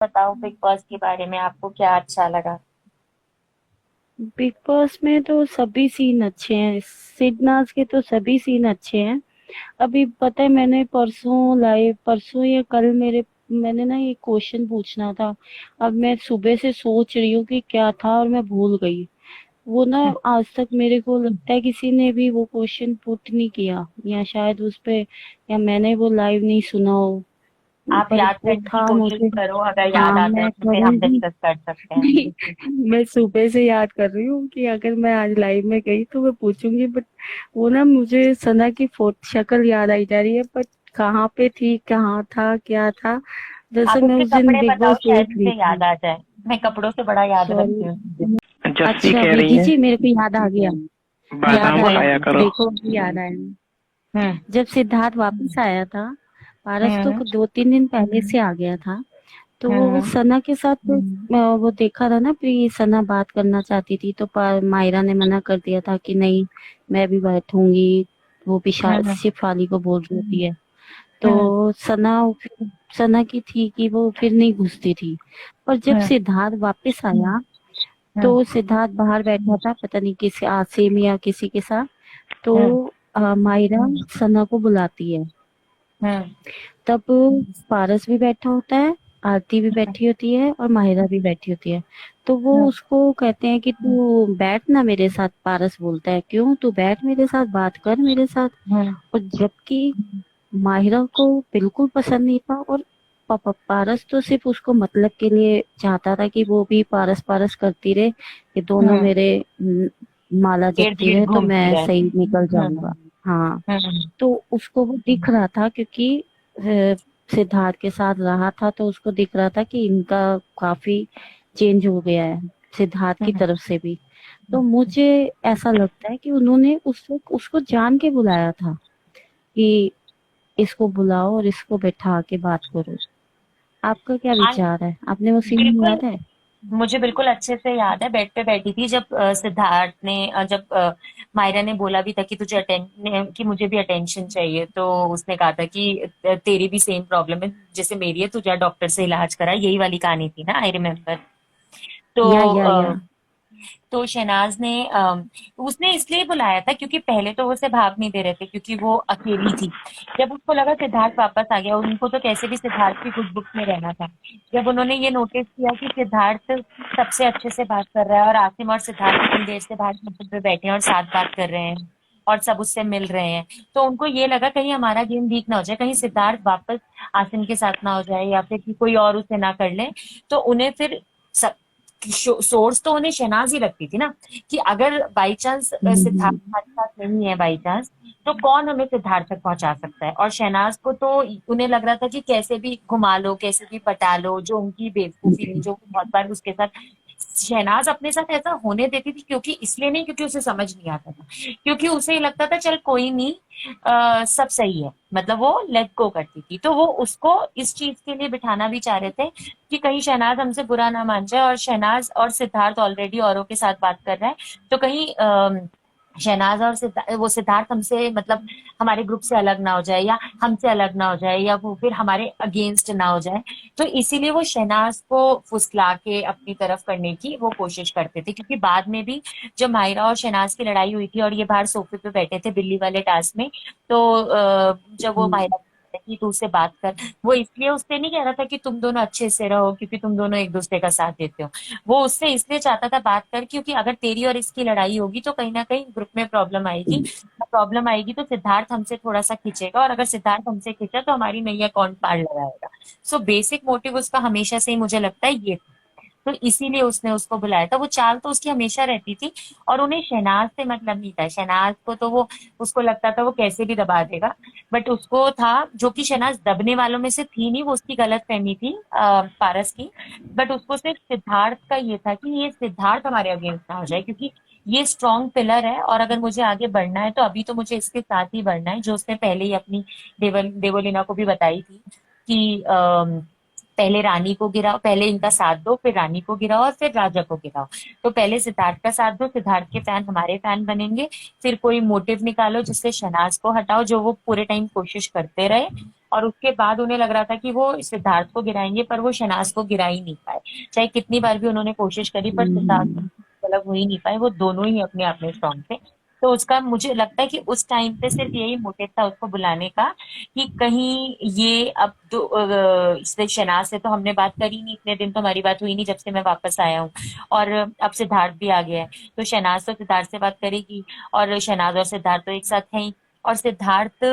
बताओ big boss के बारे में, आपको क्या अच्छा लगा? बिग बॉस में तो सभी सीन अच्छे हैं। सिडनाज के तो सभी सीन अच्छे हैं। अभी पता है, मैंने परसों या कल मैंने ना ये क्वेश्चन पूछना था। अब मैं सुबह से सोच रही हूँ कि क्या था और मैं भूल गई। वो ना आज तक मेरे को लगता है किसी ने भी वो क्वेश्चन पुट नहीं किया, या शायद उस पे, या मैंने वो लाइव नहीं सुना हो। आप पर याद वो करने की था कोशिश मुझे। करो, अगर याद हाँ, आता है मैं तो फिर हम करूंगी। डिस्कस कर सकते हैं। नहीं, मैं सुबह से याद कर रही हूँ कि अगर मैं आज लाइव में गई तो मैं पूछूंगी, बट वो ना मुझे सना की फोट शक्ल याद आई जा रही है, बट कहाँ पे थी, कहाँ था, क्या था। दरअसल आप मैं उसके उस दिन कपड़े बिग बताओ, बॉस शायद देख रही मुझे याद थी। आ जाए। मैं कपड़ों से बड़ा याद रखती सॉरी। हूँ चीजें। जस्सी अच्छा कह रही विधि है जी, मेरे को याद आ गया। याद बादाम आया। खाया करो। देखो अभी याद आया। हम्म। जब सिद्धार्थ वापस आया था, पारस तो हम्म। 2-3 दिन पहले से आ गया था। तो वो हम्म। सना के साथ तो वो देखा था ना, प्री सना बात करना चाहती थी तो मायरा ने मना कर दिया था कि नहीं, मैं भी बैठूंगी। वो भी हम्म। शिफाली को बोल रही होती है। हम्म। तो सना की थी कि वो फिर नहीं घुसती थी। पर जब हम्म। सिद्धार्थ वापस आया, हम्म। तो सिद्धार्थ बाहर बैठा था, पता नहीं किसी आसिम या किसी के साथ। तो हम्म। मायरा सना को बुलाती है। हम्म। तब पारस भी बैठा होता है, आरती भी बैठी होती है और माहिरा भी बैठी होती है। तो वो हम्म। उसको कहते हैं कि तू बैठ ना मेरे साथ। पारस बोलता है, क्यों, तू बैठ मेरे साथ, बात कर मेरे साथ। हम्म। और जबकि माहिरा को बिल्कुल पसंद नहीं था, और पारस तो सिर्फ उसको मतलब के लिए चाहता था कि वो भी पारस पारस करती रहे, कि दोनों हम्म। मेरे माला इर्द जपती गिर्द रहे तो घूमती मैं रहे। सही निकल हम्म। जाऊंगा। हाँ। हम्म। तो उसको वो दिख रहा था, क्योंकि सिद्धार्थ के साथ रहा था तो उसको दिख रहा था कि इनका काफी चेंज हो गया है, सिद्धार्थ की हम्म। तरफ से भी। तो मुझे ऐसा लगता है कि उन्होंने उसको जान के बुलाया था कि इसको बुलाओ और इसको बैठा के बात करो। आपका क्या हाँ, विचार है? आपने वो सीन बिल्कुल। याद है? मुझे बिल्कुल अच्छे से याद है, बेड पे बैठी थी जब सिद्धार्थ ने जब मायरा ने बोला भी था कि तुझे कि मुझे भी अटेंशन चाहिए, तो उसने कहा था कि तेरी भी सेम प्रॉब्लम है जैसे मेरी है, तू जा डॉक्टर से इलाज करा, यही वाली कहानी थी ना, आई रिमेम्बर। तो या। तो शहनाज ने उसने इसलिए बुलाया था क्योंकि पहले तो वो उसे भाग नहीं दे रहे थे क्योंकि वो अकेली थी। जब उसको लगा सिद्धार्थ वापस आ गया, उनको तो कैसे भी सिद्धार्थ की गुड बुक्स में रहना था। जब उन्होंने ये नोटिस किया कि सिद्धार्थ सबसे अच्छे से बात कर रहा है और आसिम और सिद्धार्थ इतनी देर से बाहर टेबल पे बैठे हैं और साथ बात कर रहे हैं और सब उससे मिल रहे हैं, तो उनको ये लगा कहीं हमारा गेम वीक ना हो जाए, कहीं सिद्धार्थ वापस आसिम के साथ ना हो जाए या फिर कि कोई और उसे ना कर ले। तो उन्हें फिर सोर्स तो उन्हें शहनाज ही लगती थी ना, कि अगर बाई चांस सिद्धार्थ हमारे साथ नहीं है बाई चांस, तो कौन हमें सिद्धार्थ तक पहुंचा सकता है। और शहनाज को तो उन्हें लग रहा था कि कैसे भी घुमा लो, कैसे भी पटा लो, जो उनकी बेवकूफी थी, जो बहुत बार उसके साथ शहनाज अपने साथ ऐसा होने देती थी, क्योंकि इसलिए नहीं क्योंकि उसे समझ नहीं आता था, क्योंकि उसे लगता था चल कोई नहीं, सब सही है, मतलब वो लेट गो करती थी। तो वो उसको इस चीज के लिए बिठाना भी चाह रहे थे कि कहीं शहनाज हमसे बुरा ना मान जाए, और शहनाज और सिद्धार्थ ऑलरेडी औरों के साथ बात कर रहा है, तो कहीं शहनाज और वो सिद्धार्थ हमसे मतलब हमारे ग्रुप से अलग ना हो जाए, या हमसे अलग ना हो जाए, या वो फिर हमारे अगेंस्ट ना हो जाए। तो इसीलिए वो शहनाज को फुसला के अपनी तरफ करने की वो कोशिश करते थे, क्योंकि बाद में भी जब मायरा और शहनाज की लड़ाई हुई थी और ये बाहर सोफे पे बैठे थे बिल्ली वाले टास्क में, तो जब वो मायरा की तू उससे बात कर, वो इसलिए उससे नहीं कह रहा था कि तुम दोनों अच्छे से रहो क्योंकि तुम दोनों एक दूसरे का साथ देते हो। वो उससे इसलिए चाहता था बात कर, क्योंकि अगर तेरी और इसकी लड़ाई होगी तो कहीं ना कहीं ग्रुप में प्रॉब्लम आएगी। प्रॉब्लम आएगी तो सिद्धार्थ हमसे थोड़ा सा खींचेगा, और अगर सिद्धार्थ हमसे खींचा तो हमारी नैया कौन पार लगाएगा। सो बेसिक मोटिव उसका हमेशा से ही मुझे लगता है ये था। तो इसीलिए उसने उसको बुलाया था, वो चाल तो उसकी हमेशा रहती थी। और उन्हें शहनाज से मतलब नहीं था, शहनाज को तो वो उसको लगता था वो कैसे भी दबा देगा। बट उसको था, जो कि शहनाज दबने वालों में से थी नहीं, वो उसकी गलत फहमी थी पारस की। बट उसको सिर्फ सिद्धार्थ का ये था कि ये सिद्धार्थ हमारे अगेंस्ट ना हो जाए, क्योंकि ये स्ट्रॉन्ग पिलर है, और अगर मुझे आगे बढ़ना है तो अभी तो मुझे इसके साथ ही बढ़ना है, जो उसने पहले ही अपनी देवलीना को भी बताई थी कि पहले रानी को गिराओ, पहले इनका साथ दो, फिर रानी को गिराओ और फिर राजा को गिराओ। तो पहले सिद्धार्थ का साथ दो, सिद्धार्थ के फैन हमारे फैन बनेंगे। फिर कोई मोटिव निकालो जिससे शहनाज को हटाओ, जो वो पूरे टाइम कोशिश करते रहे। और उसके बाद उन्हें लग रहा था कि वो सिद्धार्थ को गिराएंगे, पर वो शहनाज को गिरा ही नहीं पाए। चाहे कितनी बार भी उन्होंने कोशिश करी, पर सिद्धार्थ हम्म, अलग हो ही नहीं पाए। वो दोनों ही अपने आप में स्ट्रांग थे। तो उसका मुझे लगता है कि उस टाइम पे सिर्फ यही मोटिव था उसको बुलाने का, कि कहीं ये अब तो इससे शनाज से तो हमने बात करी नहीं, इतने दिन तो हमारी बात हुई नहीं जब से मैं वापस आया हूँ। और अब सिद्धार्थ भी आ गया है, तो शनाज तो सिद्धार्थ से बात करेगी। और शनाज और सिद्धार्थ तो एक साथ हैं ही। और सिद्धार्थ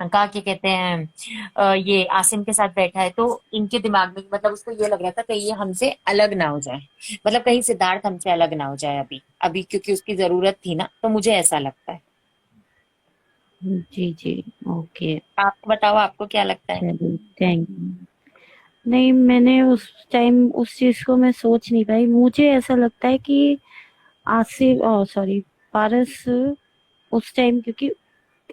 का क्या कहते हैं, ये आसिम के साथ बैठा है, तो इनके दिमाग में मतलब उसको ये लग रहा था कहीं ये हमसे अलग ना हो जाए। मतलब कहीं सिद्धार्थ हमसे अलग ना हो जाए अभी अभी, क्योंकि उसकी जरूरत थी ना, तो मुझे ऐसा लगता है। जी जी, ओके, आप बताओ, आपको क्या लगता है? चलिए, थैंक यू। नहीं, मैंने उस टाइम उस चीज को मैं सोच नहीं पाई। मुझे ऐसा लगता है कि आसिफ, सॉरी, पारस उस टाइम, क्योंकि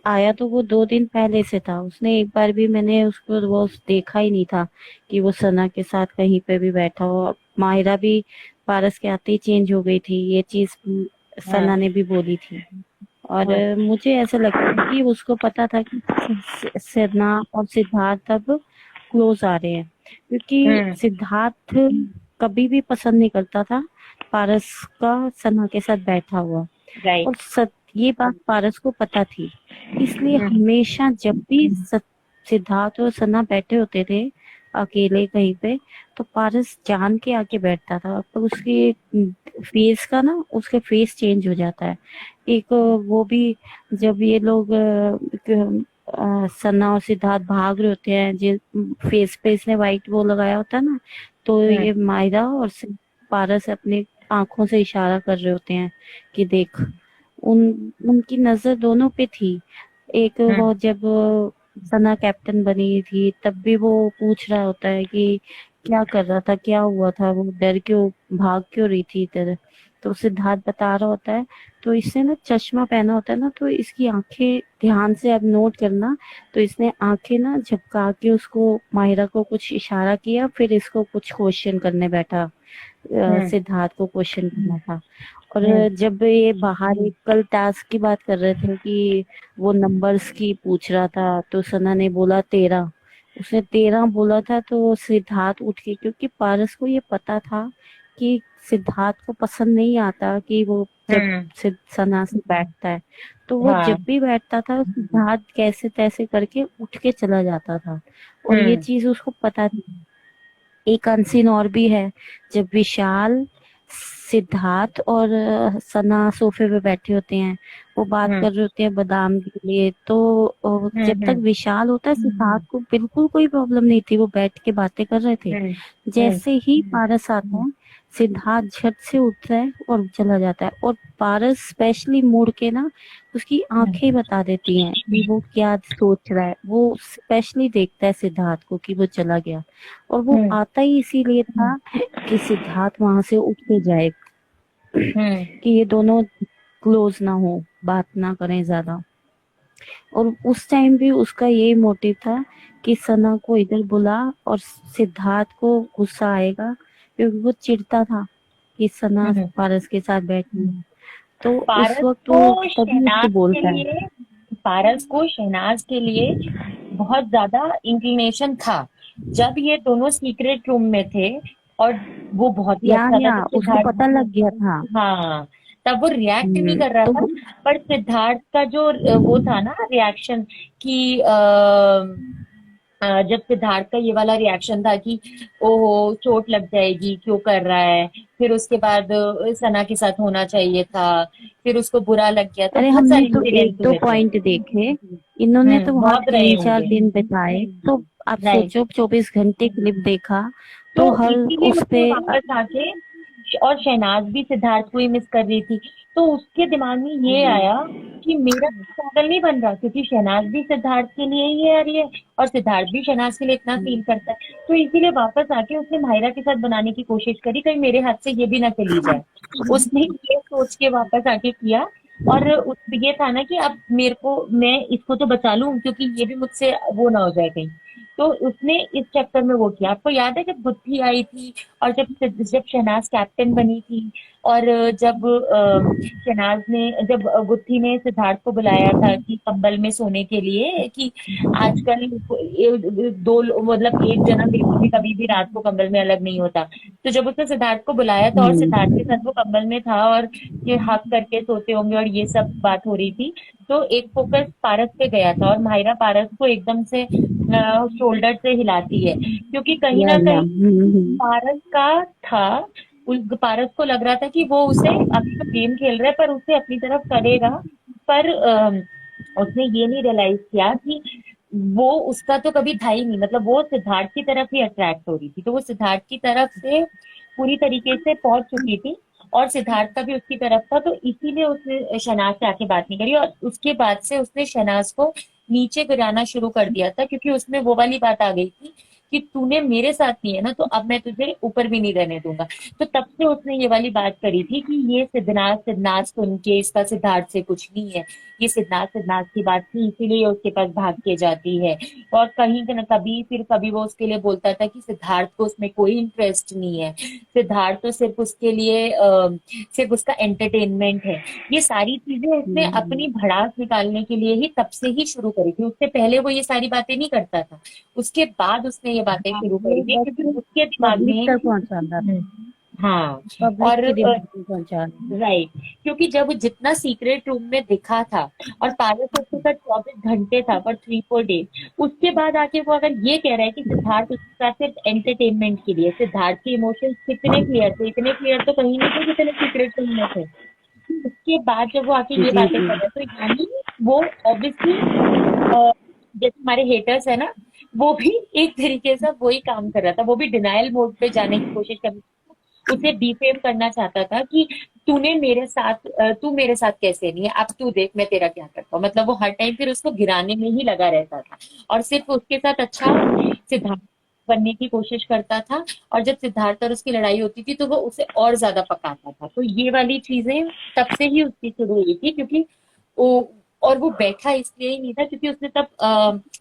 आया तो वो 2 दिन पहले से था, उसने एक बार भी, मैंने उसको वो देखा ही नहीं था कि वो सना के साथ कहीं पे भी बैठा हो। माहिरा भी पारस के आते ही चेंज हो गई थी, ये चीज सना हम्म। ने भी बोली थी। और हम्म। मुझे ऐसा लगता है कि उसको पता था कि सना और सिद्धार्थ अब क्लोज आ रहे हैं, क्योंकि हम्म। सिद्धार्थ कभी भी पसंद नहीं करता था पारस का सना के साथ बैठा हुआ। और राइट। ये बात पारस को पता थी, इसलिए हम्म। हमेशा जब भी सिद्धार्थ और सना बैठे होते थे अकेले कहीं पे, तो पारस जान के आके बैठता था। पर उसके फेस का ना, उसके फेस चेंज हो जाता है। एक वो भी, जब ये लोग सना और सिद्धार्थ भाग रहे होते हैं, जो फेस पे इसने व्हाइट वो लगाया होता है ना, तो हम्म। ये मायरा और पारस अपने आंखों से इशारा कर रहे होते हैं कि देख। उनकी नजर दोनों पे थी। एक हम्म। वो जब सना कैप्टन बनी थी, तब भी वो पूछ रहा होता है कि क्या कर रहा था, क्या हुआ था, वो डर क्यों, भाग क्यों रही थी इधर। तो सिद्धार्थ बता रहा होता है। तो इसने ना चश्मा पहना होता है ना, तो इसकी आंखें ध्यान से अब नोट करना। तो इसने आंखें ना झपका के उसको, माहिरा को कुछ इशारा किया, फिर इसको कुछ क्वेश्चन करने बैठा। हम्म। सिद्धार्थ को क्वेश्चन करना था। और हम्म। जब ये बाहर एक कल टास्क की बात कर रहे थे कि वो नंबर्स की पूछ रहा था, तो सना ने बोला 13। उसने 13 बोला था, तो सिद्धार्थ उठ के, क्योंकि पारस को ये पता था कि सिद्धार्थ को पसंद नहीं आता कि वो जब हम्म। सना से बैठता है, तो वो हाँ। जब भी बैठता था सिद्धार्थ कैसे तैसे करके उठ के चला जाता था। और ये हम्म। चीज उसको पता थी। एक अनसीन और भी है, जब विशाल, सिद्धार्थ और सना सोफे पे बैठे होते हैं, वो बात हम्म। कर रहे होते हैं बादाम के लिए, तो जब तक हम्म। विशाल होता है, सिद्धार्थ को बिल्कुल कोई प्रॉब्लम नहीं थी, वो बैठ के बातें कर रहे थे। हम्म। हम्म। जैसे ही पारस आता है, सिद्धार्थ झट से उठता है और चला जाता है। और पारस स्पेशली मुड़ के ना, उसकी हम्म। आंखें बता देती हैं कि वो क्या सोच रहा है। वो स्पेशली देखता है सिद्धार्थ को कि वो चला गया। और वो हम्म। आता ही इसीलिए था कि सिद्धार्थ वहां से उठ के जाए, हम्म। कि ये दोनों क्लोज ना हो, बात ना करें ज्यादा। और उस टाइम भी उसका यही मोटिव था कि सना को इधर बुला, और सिद्धार्थ को गुस्सा आएगा क्योंकि वो चिढ़ता था कि सना हम्म। पारस के साथ बैठी है। तो उस पारस वक्त वो को तभी उसको शहनाज के बोलता है। लिए पारस को शहनाज के लिए बहुत ज्यादा इंक्लिनेशन था जब ये दोनों सीक्रेट रूम में थे। और वो बहुत ही अच्छा था या जब उसको सिद्धार्थ, पता लग गया था। हाँ, तब वो रिएक्ट नहीं कर रहा तो था। पर सिद्धार्थ का जो वो था ना रिएक्शन, कि जब सिद्धार्थ का ये वाला रिएक्शन था कि ओहो चोट लग जाएगी, क्यों कर रहा है। फिर उसके बाद सना के साथ होना चाहिए था। फिर उसको बुरा लग गया, तो अरे, बहुत हमने सारे तो एक इंसिडेंट दो हुए थे। पॉइंट देखे, इन्होंने तो वहां बहुत रहे 3-4 होंगे। दिन बिताए। तो आप राइट। सोचो, 24 घंटे क्लिप देखा, तो तो हर इसीलिए उस मुझे पे वापस आके, और शहनाज भी सिद्धार्थ को ही मिस कर रही थी, तो उसके दिमाग में ये आया कि मेरा पागल नहीं बन रहा, क्योंकि शहनाज भी सिद्धार्थ के लिए ही आ रही है और सिद्धार्थ भी शहनाज के लिए इतना फील करता है। तो इसीलिए वापस आके उसने माहिरा के साथ बनाने की कोशिश करी, कहीं मेरे हाथ से ये भी ना चली जाए। उसने ये सोच के वापस आके किया। और ये था ना कि अब मेरे को, मैं इसको तो बचा लूं, क्योंकि ये भी मुझसे वो ना हो जाए कहीं। तो उसने इस चक्कर में वो किया। आपको याद है जब गुत्थी आई थी और जब शहनाज कैप्टन बनी थी, और जब शहनाज ने जब गुत्थी ने सिद्धार्थ को बुलाया था कि कंबल में सोने के लिए, कि आजकल मतलब एक जना बिल्कुल भी कभी भी रात को कंबल में अलग नहीं होता। तो जब उसने सिद्धार्थ को बुलाया था और सिद्धार्थ के साथ वो कंबल में था और ये हक करके सोते होंगे और ये सब बात हो रही थी, तो एक फोकस पारस पे गया था और माहिरा पारस को एकदम से शोल्डर से हिलाती है, क्योंकि कहीं या ना या कहीं पारस का था, उस पारस को लग रहा था कि वो उसे अभी तो गेम खेल रहा है पर उसे अपनी तरफ करेगा। पर उसने ये नहीं रियलाइज किया कि वो उसका तो कभी था ही नहीं, मतलब वो सिद्धार्थ की तरफ ही अट्रैक्ट हो रही थी, तो वो सिद्धार्थ की तरफ से पूरी तरीके से पहुंच चुकी थी और सिद्धार्थ का भी उसकी तरफ था, तो इसीलिए उसने शहनाज से आके बात नहीं करी और उसके बाद से उसने शहनाज को नीचे गिराना शुरू कर दिया था, क्योंकि उसमें वो वाली बात आ गई थी कि तूने मेरे साथ नहीं है ना, तो अब मैं तुझे ऊपर भी नहीं रहने दूंगा। तो तब से उसने ये वाली बात करी थी कि ये सिद्धनाथ सिद्धनाथ सुन के इसका सिद्धार्थ से कुछ नहीं है, ये सिद्धनाथ सिद्धनाथ की बात थी इसीलिए ये उसके पास भाग के जाती है। और कहीं न कभी फिर कभी वो उसके लिए बोलता था कि सिद्धार्थ को उसमें कोई इंटरेस्ट नहीं है, सिद्धार्थ तो सिर्फ उसके लिए सिर्फ उसका एंटरटेनमेंट है। ये सारी चीजें उसने अपनी भड़ास निकालने के लिए ही तब से ही शुरू करी थी, उससे पहले वो ये सारी बातें नहीं करता था, उसके बाद उसने ये बातें हाँ, शुरू करी वो थी क्योंकि बस उसके दिमाग पब्लिक में तक पहुंचाना था, हाँ। पब्लिक और के दिमाग में पहुंचाना था। राइट, क्योंकि जब वो जितना सीक्रेट रूम में दिखा था और पारस उसके साथ 24 घंटे था पर 3-4 डेज, उसके बाद आके वो अगर ये कह रहा है कि सिद्धार्थ उसके साथ सिर्फ एंटरटेनमेंट के लिए, सिद्धार्थ के इमोशंस कितने क्लियर थे, इतने क्लियर तो कहीं नहीं थे जितने सीक्रेट रूम में थे। उसके बाद जब वो आके ये जी बातें जी। कर रहा है तो यानी वो ऑब्वियसली जैसे हमारे हेटर्स है ना, वो भी एक तरीके से वही काम कर रहा था, वो भी डिनायल मोड पे जाने की कोशिश कर, उसे डिफेम करना चाहता था कि तू मेरे साथ कैसे नहीं है, अब तू देख मैं तेरा क्या करता हूँ, मतलब वो हर टाइम फिर उसको गिराने में ही लगा रहता था और सिर्फ उसके साथ अच्छा सिद्धार्थ बनने की कोशिश करता था। और जब सिद्धार्थ और उसकी लड़ाई होती थी तो वो उसे और ज्यादा पकाता था, तो ये वाली चीजें तब से ही उसकी शुरू हुई थी, क्योंकि वो और वो बैठा इसलिए ही नहीं था क्योंकि उसने तब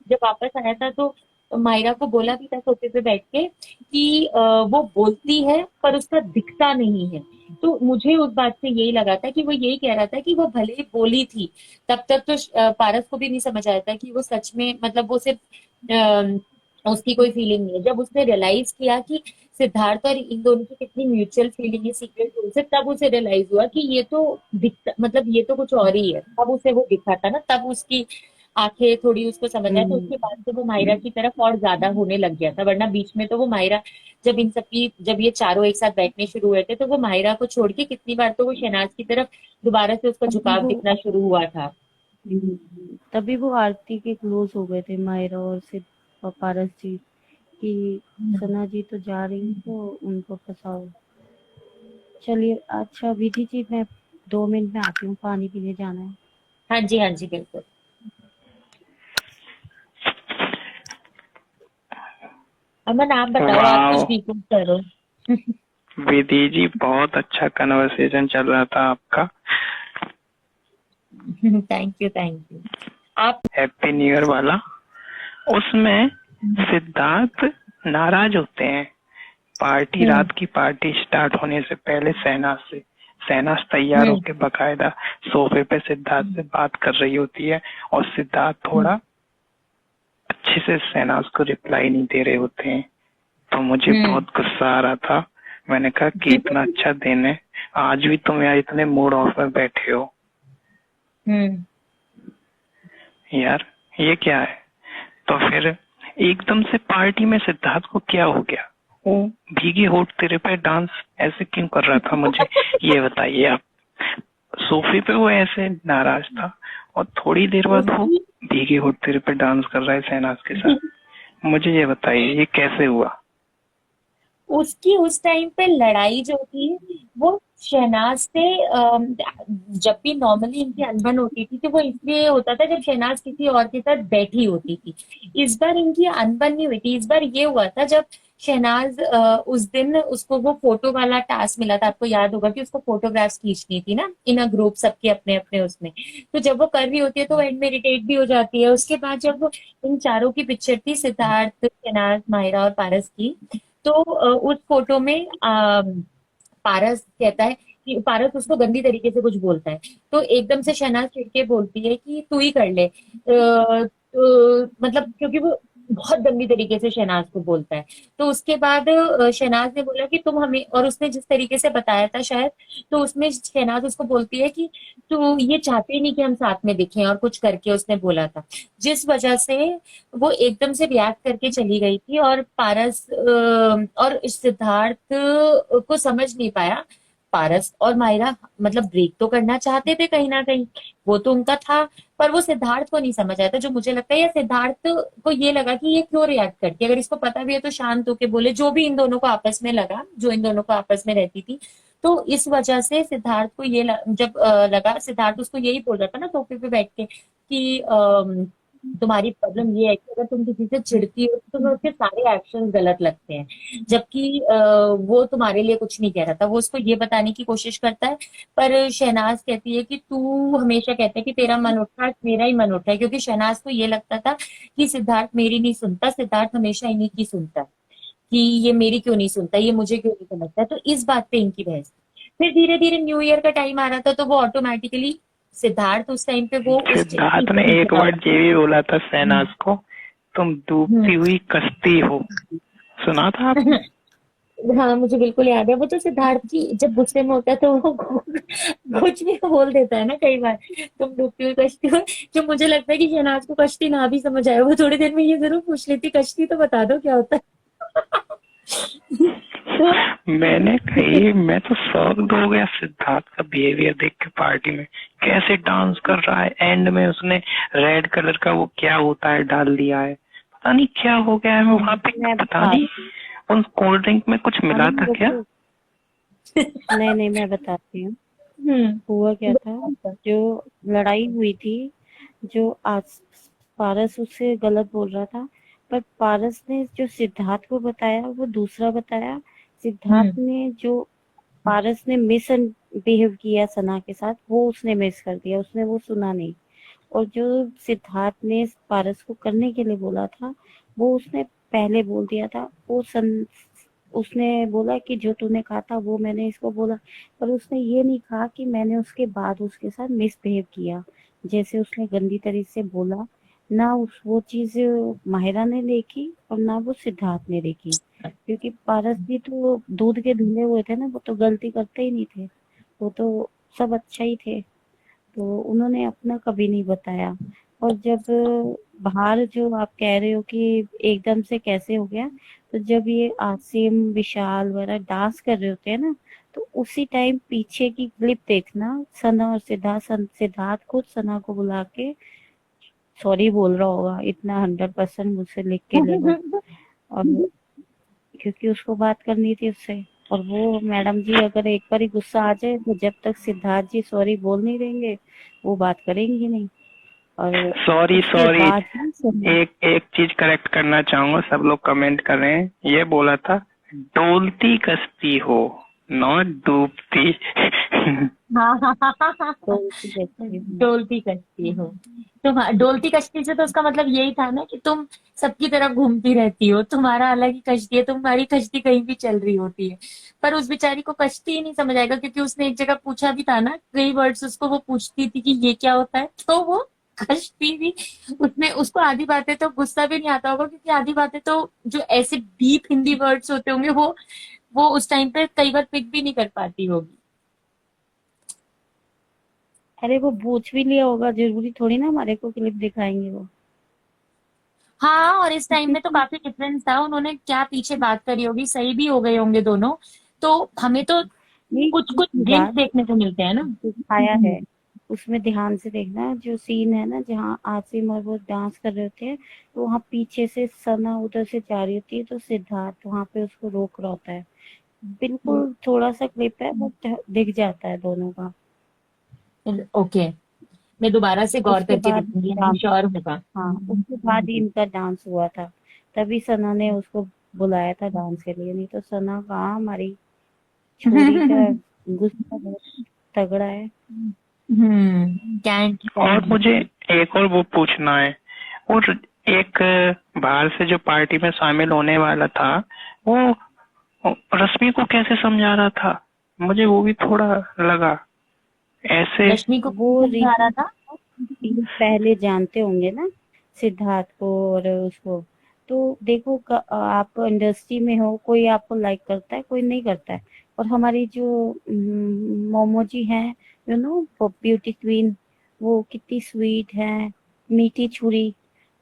जब वापस आया था तो मायरा को बोला भी था सोफे पे बैठ के कि वो बोलती है पर उसका दिखता नहीं है। तो मुझे उस बात से यही लगा था कि वो यही कह रहा था कि वो भले ही बोली थी, तब तक तो पारस को भी नहीं समझ आया था कि वो सच में, मतलब वो सिर्फ उसकी कोई फीलिंग नहीं है। जब उसने रियलाइज किया कि सिद्धार्थ और इन दोनों की कितनी म्यूचुअल फीलिंग है सीक्रेट रूम से, तब उसे रियलाइज हुआ कि ये तो दिखता, मतलब ये तो कुछ और ही है, तब उसे वो दिखा था ना, तब उसकी आंखें थोड़ी उसको समझ आया, तो उसके बाद से वो मायरा की तरफ और ज्यादा होने लग गया था, वरना बीच में तो वो मायरा जब ये चारों एक साथ बैठने शुरू हुए थे तो वो मायरा को छोड़ के कितनी बार तो वो शहनाज की तरफ दोबारा से उसका तभी झुकाव वो दिखना शुरू हुआ था। तभी वो आरती के क्लोज हो गए थे, मायरा और सिर्फ पारस जी, कि सना जी तो जा रही हैं तो उनको फंसाओ। चलिए अच्छा विधि जी, मैं 2 मिनट में आती हूँ, पानी पीने जाना है। हाँ जी, हाँ जी, बिल्कुल। अमन आप बताओ, आप वाह, कुछ डिस्कस करो। विधि जी बहुत अच्छा कन्वर्सेशन चल रहा था आपका। Thank you, thank you. आप हैप्पी न्यू ईयर वाला। उसमें सिद्धार्थ नाराज होते हैं पार्टी, हम्म रात की पार्टी स्टार्ट होने से पहले शहनाज से। शहनाज तैयार हम्म होके बकायदा सोफे पे सिद्धार्थ से बात कर रही होती है और सिद्धार्थ हम्म थोड़ा अच्छे से शहनाज को रिप्लाई नहीं दे रहे होते हैं। तो मुझे हम्म बहुत गुस्सा आ रहा था। मैंने कहा कि इतना अच्छा दिन है, आज भी तुम यार इतने मूड ऑफ में बैठे हो हम्म यार, ये क्या है। तो फिर एकदम से पार्टी में सिद्धार्थ को क्या हो गया, वो भीगे होठ तेरे पे डांस ऐसे क्यों कर रहा था, मुझे ये बताइए आप। सोफे पे वो ऐसे नाराज था और थोड़ी देर बाद वो उसकी भीगे होठ तेरे पे डांस कर रहा है शहनाज के साथ। मुझे ये बताइए ये कैसे हुआ। उसकी उस टाइम पे लड़ाई जो थी वो शहनाज से, जब भी नॉर्मली इनकी अनबन होती थी तो वो इसलिए होता था जब शहनाज किसी और के साथ बैठी होती थी। इस बार इनकी अनबन नहीं हुई थी, इस बार ये हुआ था जब शहनाज उस दिन उसको वो फोटो वाला टास्क मिला था, आपको याद होगा कि उसको फोटोग्राफ्स खींचनी थी ना इन अ ग्रुप, सबके अपने अपने उसमें। तो जब वो कर रही होती है तो वो एंड में इरिटेट भी हो जाती है। उसके बाद जब वो इन चारों की पिक्चर थी, सिद्धार्थ, शहनाज, माहिरा और पारस की, तो उस फोटो में पारस कहता है कि पारस उसको गंदी तरीके से कुछ बोलता है। तो एकदम से शहनाज चिढ़ के बोलती है कि तू ही कर ले, मतलब क्योंकि वो बहुत गंदी तरीके से शहनाज को बोलता है। तो उसके बाद शहनाज ने बोला कि तुम हमें, और उसने जिस तरीके से बताया था शायद, तो उसमें शहनाज उसको बोलती है कि तू ये चाहते ही नहीं कि हम साथ में दिखें, और कुछ करके उसने बोला था, जिस वजह से वो एकदम से रिएक्ट करके चली गई थी। और पारस और सिद्धार्थ को समझ नहीं पाया। पारस और मायरा मतलब ब्रेक तो करना चाहते थे कहीं ना कहीं, वो तो उनका था, पर वो सिद्धार्थ को नहीं समझ आया था, जो मुझे लगता है। या सिद्धार्थ को ये लगा कि ये क्यों रिएक्ट करती है, अगर इसको पता भी है तो शांत होके बोले, जो भी इन दोनों को आपस में लगा, जो इन दोनों को आपस में रहती थी। तो इस वजह से सिद्धार्थ को ये जब लगा, सिद्धार्थ उसको यही बोल रहा था ना सोफे पे बैठ के कि तुम्हारी प्रॉब्लम ये है कि अगर तुम किसी से चिढ़ती हो तो तुम्हें उसके सारे एक्शन गलत लगते हैं, जबकि वो तुम्हारे लिए कुछ नहीं कह रहा था, वो उसको ये बताने की कोशिश करता है। पर शहनाज कहती है कि तू हमेशा कहता है कि तेरा मन उठता है, मेरा ही मन उठा है, क्योंकि शहनाज को ये लगता था कि सिद्धार्थ मेरी नहीं सुनता, सिद्धार्थ हमेशा इन्हीं की सुनता है, कि ये मेरी क्यों नहीं सुनता, ये मुझे क्यों नहीं समझता। तो इस बात पे इनकी बहस। फिर धीरे धीरे न्यू ईयर का टाइम आ रहा था, तो वो ऑटोमेटिकली सिद्धार्थ उस टाइम पे वो उस सिद्धार्थ ने एक वर्ड ये भी बोला था शहनाज को, तुम डूबती हुई कश्ती हो, सुना था आपने? हाँ, मुझे बिल्कुल याद है। वो तो सिद्धार्थ की जब गुस्से में होता है तो वो कुछ भी बोल देता है ना कई बार, तुम डूबती हुई कश्ती हो। जो मुझे लगता है कि शहनाज को कश्ती ना भी समझ आए, वो थोड़ी देर में ये जरूर पूछ लेती, कश्ती तो बता दो क्या होता है। तो मैंने कही, मैं तो शॉक्ड हो गया सिद्धार्थ का बिहेवियर देख के पार्टी में, कैसे डांस कर रहा है। एंड में उसने रेड कलर का वो क्या होता है डाल दिया है, पता नहीं क्या हो गया है। मैं वहां पे मैं पता बता नहीं उन कोल्ड ड्रिंक में कुछ मिला था क्या? रुको, नहीं नहीं मैं बताती हूँ। हुआ क्या था, हम्म। जो लड़ाई हुई थी, जो आज पारस उससे गलत बोल रहा था, पर पारस ने जो सिद्धार्थ को बताया वो दूसरा बताया। सिद्धार्थ हम्म। ने जो पारस ने मिस बिहेव किया सना के साथ, वो उसने मिस कर दिया, उसने वो सुना नहीं। और जो सिद्धार्थ ने पारस को करने के लिए बोला था, वो उसने पहले बोल दिया था। उसने बोला कि जो तूने कहा था वो मैंने इसको बोला, पर उसने ये नहीं कहा कि मैंने उसके बाद उसके साथ मिसबिहेव किया, जैसे उसने गंदी तरीके से बोला। ना उस वो चीज माहिरा ने देखी और ना वो सिद्धार्थ ने देखी, क्योंकि पारस भी तो दूध के धुले हुए थे ना, वो तो गलती करते ही नहीं थे, वो तो सब अच्छा ही थे। तो उन्होंने अपना कभी नहीं बताया। और जब बाहर जो आप कह रहे हो कि एकदम से कैसे हो गया, तो जब ये आसिम विशाल वगैरह डांस कर रहे होते हैं ना, तो उसी टाइम पीछे की क्लिप देखना, सना और सिद्धार्थ खुद सना को बुला के सॉरी बोल रहा होगा, इतना 100% मुझसे लिख के ले लो। और क्योंकि उसको बात करनी थी उससे, और वो मैडम जी अगर एक बार ही गुस्सा आ जाए तो जब तक सिद्धार्थ जी सॉरी बोल नहीं देंगे वो बात करेंगी नहीं। और सॉरी उसके सॉरी, बाद ही सुना। एक एक चीज करेक्ट करना चाहूंगा, सब लोग कमेंट कर रहे हैं, ये बोला था डोलती कश्ती हो, नॉट डूबती। हाँ हाँ हाँ हाँ हाँ। तो उसी देखती हूँ। डोलती कश्ती हो तुम, डोलती कश्ती से तो उसका मतलब यही था ना कि तुम सबकी तरफ घूमती रहती हो, तुम्हारा अलग ही कश्ती है, तुम्हारी कश्ती कहीं भी चल रही होती है। पर उस बेचारी को कश्ती ही नहीं समझ आएगा, क्योंकि उसने एक जगह पूछा भी था ना, कई वर्ड्स उसको वो पूछती थी कि ये क्या होता है, तो वो कश्ती भी, उसमें उसको आधी बातें तो गुस्सा भी नहीं आता होगा, क्योंकि आधी बातें तो जो ऐसे डीप हिंदी वर्ड्स होते होंगे वो उस टाइम पे कई बार पिक भी नहीं कर पाती होगी। अरे वो पूछ भी लिया होगा, जरूरी थोड़ी ना हमारे को क्लिप दिखाएंगे वो। हाँ, और इस टाइम में तो काफी डिफरेंस था, उन्होंने क्या पीछे बात करी होगी, सही भी हो गए होंगे दोनों। तो हमें तो नहीं, कुछ कुछ ग्लिम्स बात देखने को मिलते हैं ना। दिखाया है, उसमें ध्यान से देखना, जो सीन है ना जहाँ आसिम और वो डांस कर रहे होते हैं, तो वहाँ पीछे से सना उधर से जा रही होती है, तो सिद्धार्थ वहां पे उसको रोक रहा होता है। बिल्कुल थोड़ा सा क्लिप है बट दिख जाता है दोनों का। ओके, मैं दोबारा से गौर उसके करके बाद देखूंगी, आई एम डांस, श्योर होगा। हाँ उसके बाद ही इनका डांस हुआ था, तभी सना ने उसको बुलाया था डांस के लिए, नहीं तो सना कहाँ, हमारी छोरी का गुस्सा बहुत तगड़ा है। कैंट और कैंट। मुझे एक और वो पूछना है, और एक बाहर से जो पार्टी में शामिल होने वाला था, वो रश्मि को कैसे समझा रहा था, मुझे वो भी थोड़ा लगा ऐसे। रश्मि को वो कौन समझा रहा रीजन था? ये पहले जानते होंगे ना सिद्धार्थ को और उसको। तो देखो आप इंडस्ट्री में हो, कोई आपको लाइक करता है, कोई नहीं करता है। और हमारी जो मोमो जी हैं, यू नो ब्यूटी क्वीन, वो कितनी स्वीट है, मीठी छुरी।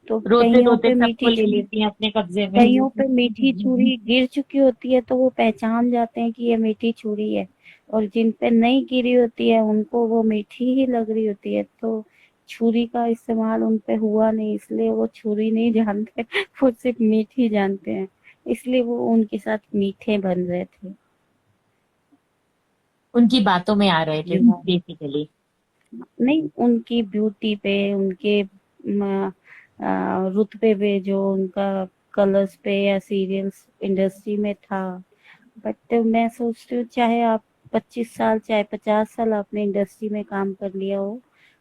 तो रोते कईयों रोते पे सबको मीठी ले लेती हैं अपने कब्जे में। कईयों पे मीठी छुरी गिर चुकी होती है, तो वो पहचान जाते हैं कि ये मीठी छुरी है। और जिन पे नहीं गिरी होती है, उनको वो मीठी ही लग रही होती है। तो छुरी का इस्तेमाल उन पे हुआ नहीं, इसलिए वो छुरी नहीं जानते, वो सिर्फ मीठी जानते हैं। इसलिए वो उनके साथ मीठे बन रहे थे। उनकी बातों में आ रहे थे जी हाँ। बेसिकली। नहीं, उनकी ब्यूटी पे, उनके रुतबे पे, जो उनका कलर्स पे या सीरियल्स इंडस्ट्री में था। बट मैं सोचती हूँ, चाहे आप 25 साल चाहे 50 साल आपने इंडस्ट्री में काम कर लिया हो,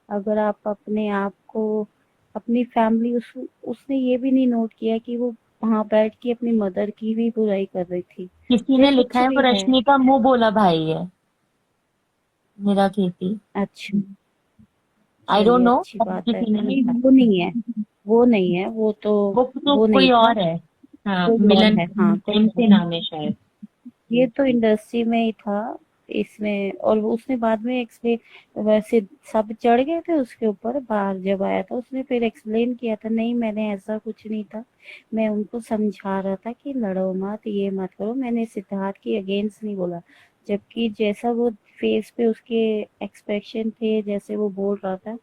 अगर आप अपने आप को, अपनी फैमिली, उसने ये भी नहीं नोट किया कि वो वहां बैठ के अपनी मदर की भी बुराई कर रही थी। किसी चाहे ने लिखा कुछ है वो भी है। रश्मि का मुंह बोला भाई है, मेरा खेती। अच्छा, आई डोंट चलिए नो, अच्छी बात है। किसी ने नहीं, लिखा है। वो नहीं है, वो नहीं है, वो तो वो नहीं कोई था। और है। हाँ, कोई और मिलन है, हाँ, कोई एम और से है। नाम है शायद। ये तो इंडस्ट्री में ही था इसमें। और वो उसने बाद में एक्सप्लेन, वैसे सब चढ़ गए थे उसके ऊपर, बाहर जब आया था उसने फिर एक्सप्लेन किया था, नहीं मैंने ऐसा कुछ नहीं था, मैं उनको समझा रहा था कि लड़ो मत, ये मत करो, मैंने सिद्धार्थ के अगेंस्ट नहीं बोला। जबकि जैसा वो फेस पे उसके एक्सप्रेशन थे, जैसे वो बोल रहा था,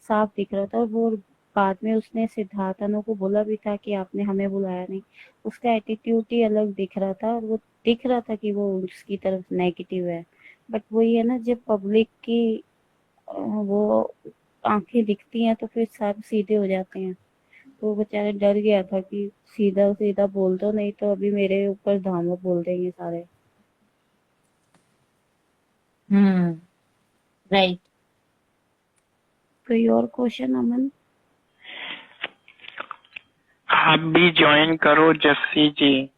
साफ दिख रहा था। और वो बाद में उसने सिद्धार्थ अनु को बोला भी था कि आपने हमें बुलाया नहीं। उसका एटीट्यूड ही अलग दिख रहा था, और वो दिख रहा था कि वो उसकी तरफ नेगेटिव है। बट वही है ना, जब पब्लिक की वो आंखें दिखती हैं, तो फिर सब सीधे हो जाते हैं। तो वो बेचारा डर गया था कि सीधा सीधा बोल दो, नहीं तो अभी मेरे ऊपर धामा बोल देंगे सारे। राइट। कोई और क्वेश्चन अमन? आप भी ज्वाइन करो जस्सी जी।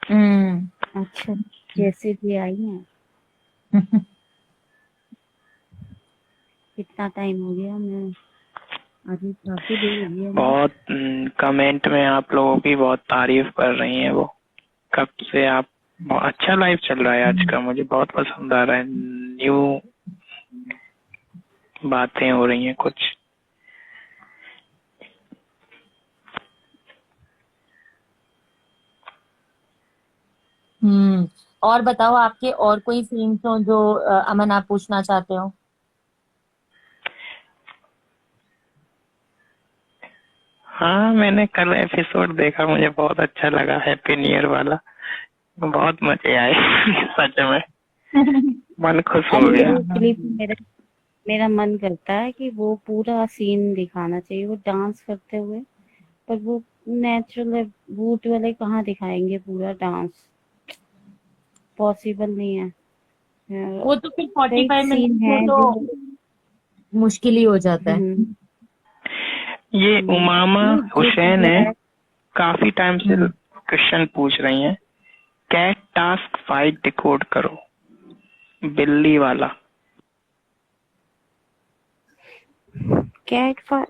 हम्म। अच्छा, जैसे भी आई हैं। कितना टाइम हो गया? मैं अभी काफी देर हो गई हमें। बहुत कमेंट में आप लोगों की बहुत तारीफ कर रही हैं वो, कब से आप, बहुत अच्छा लाइव चल रहा है आज का, मुझे बहुत पसंद आ रहा है, न्यू बातें हो रही हैं कुछ। और बताओ, आपके और कोई सीन्स हो जो अमन आप पूछना चाहते हो? हाँ, मैंने कल एपिसोड देखा, मुझे बहुत अच्छा लगा, हैप्पी न्यू ईयर वाला, बहुत मजे आए। सच में मन खुश हो अरे गया। वो क्लिप मेरा मन करता है कि वो पूरा सीन दिखाना चाहिए, वो डांस करते हुए। पर वो नेचुरल है, बूट वाले कहाँ दिखाएंगे पूरा डांस, पॉसिबल नहीं है। वो तो फिर फोर्टी कई फाइव सीन मिनट है में तो जो मुश्किल ही हो जाता है। हम्म, ये उमामा नहीं हुसैन जो है, है। काफी टाइम से हम्म। क्वेश्चन पूछ रही हैं, कैट टास्क 5 डिकोड करो, बिल्ली वाला।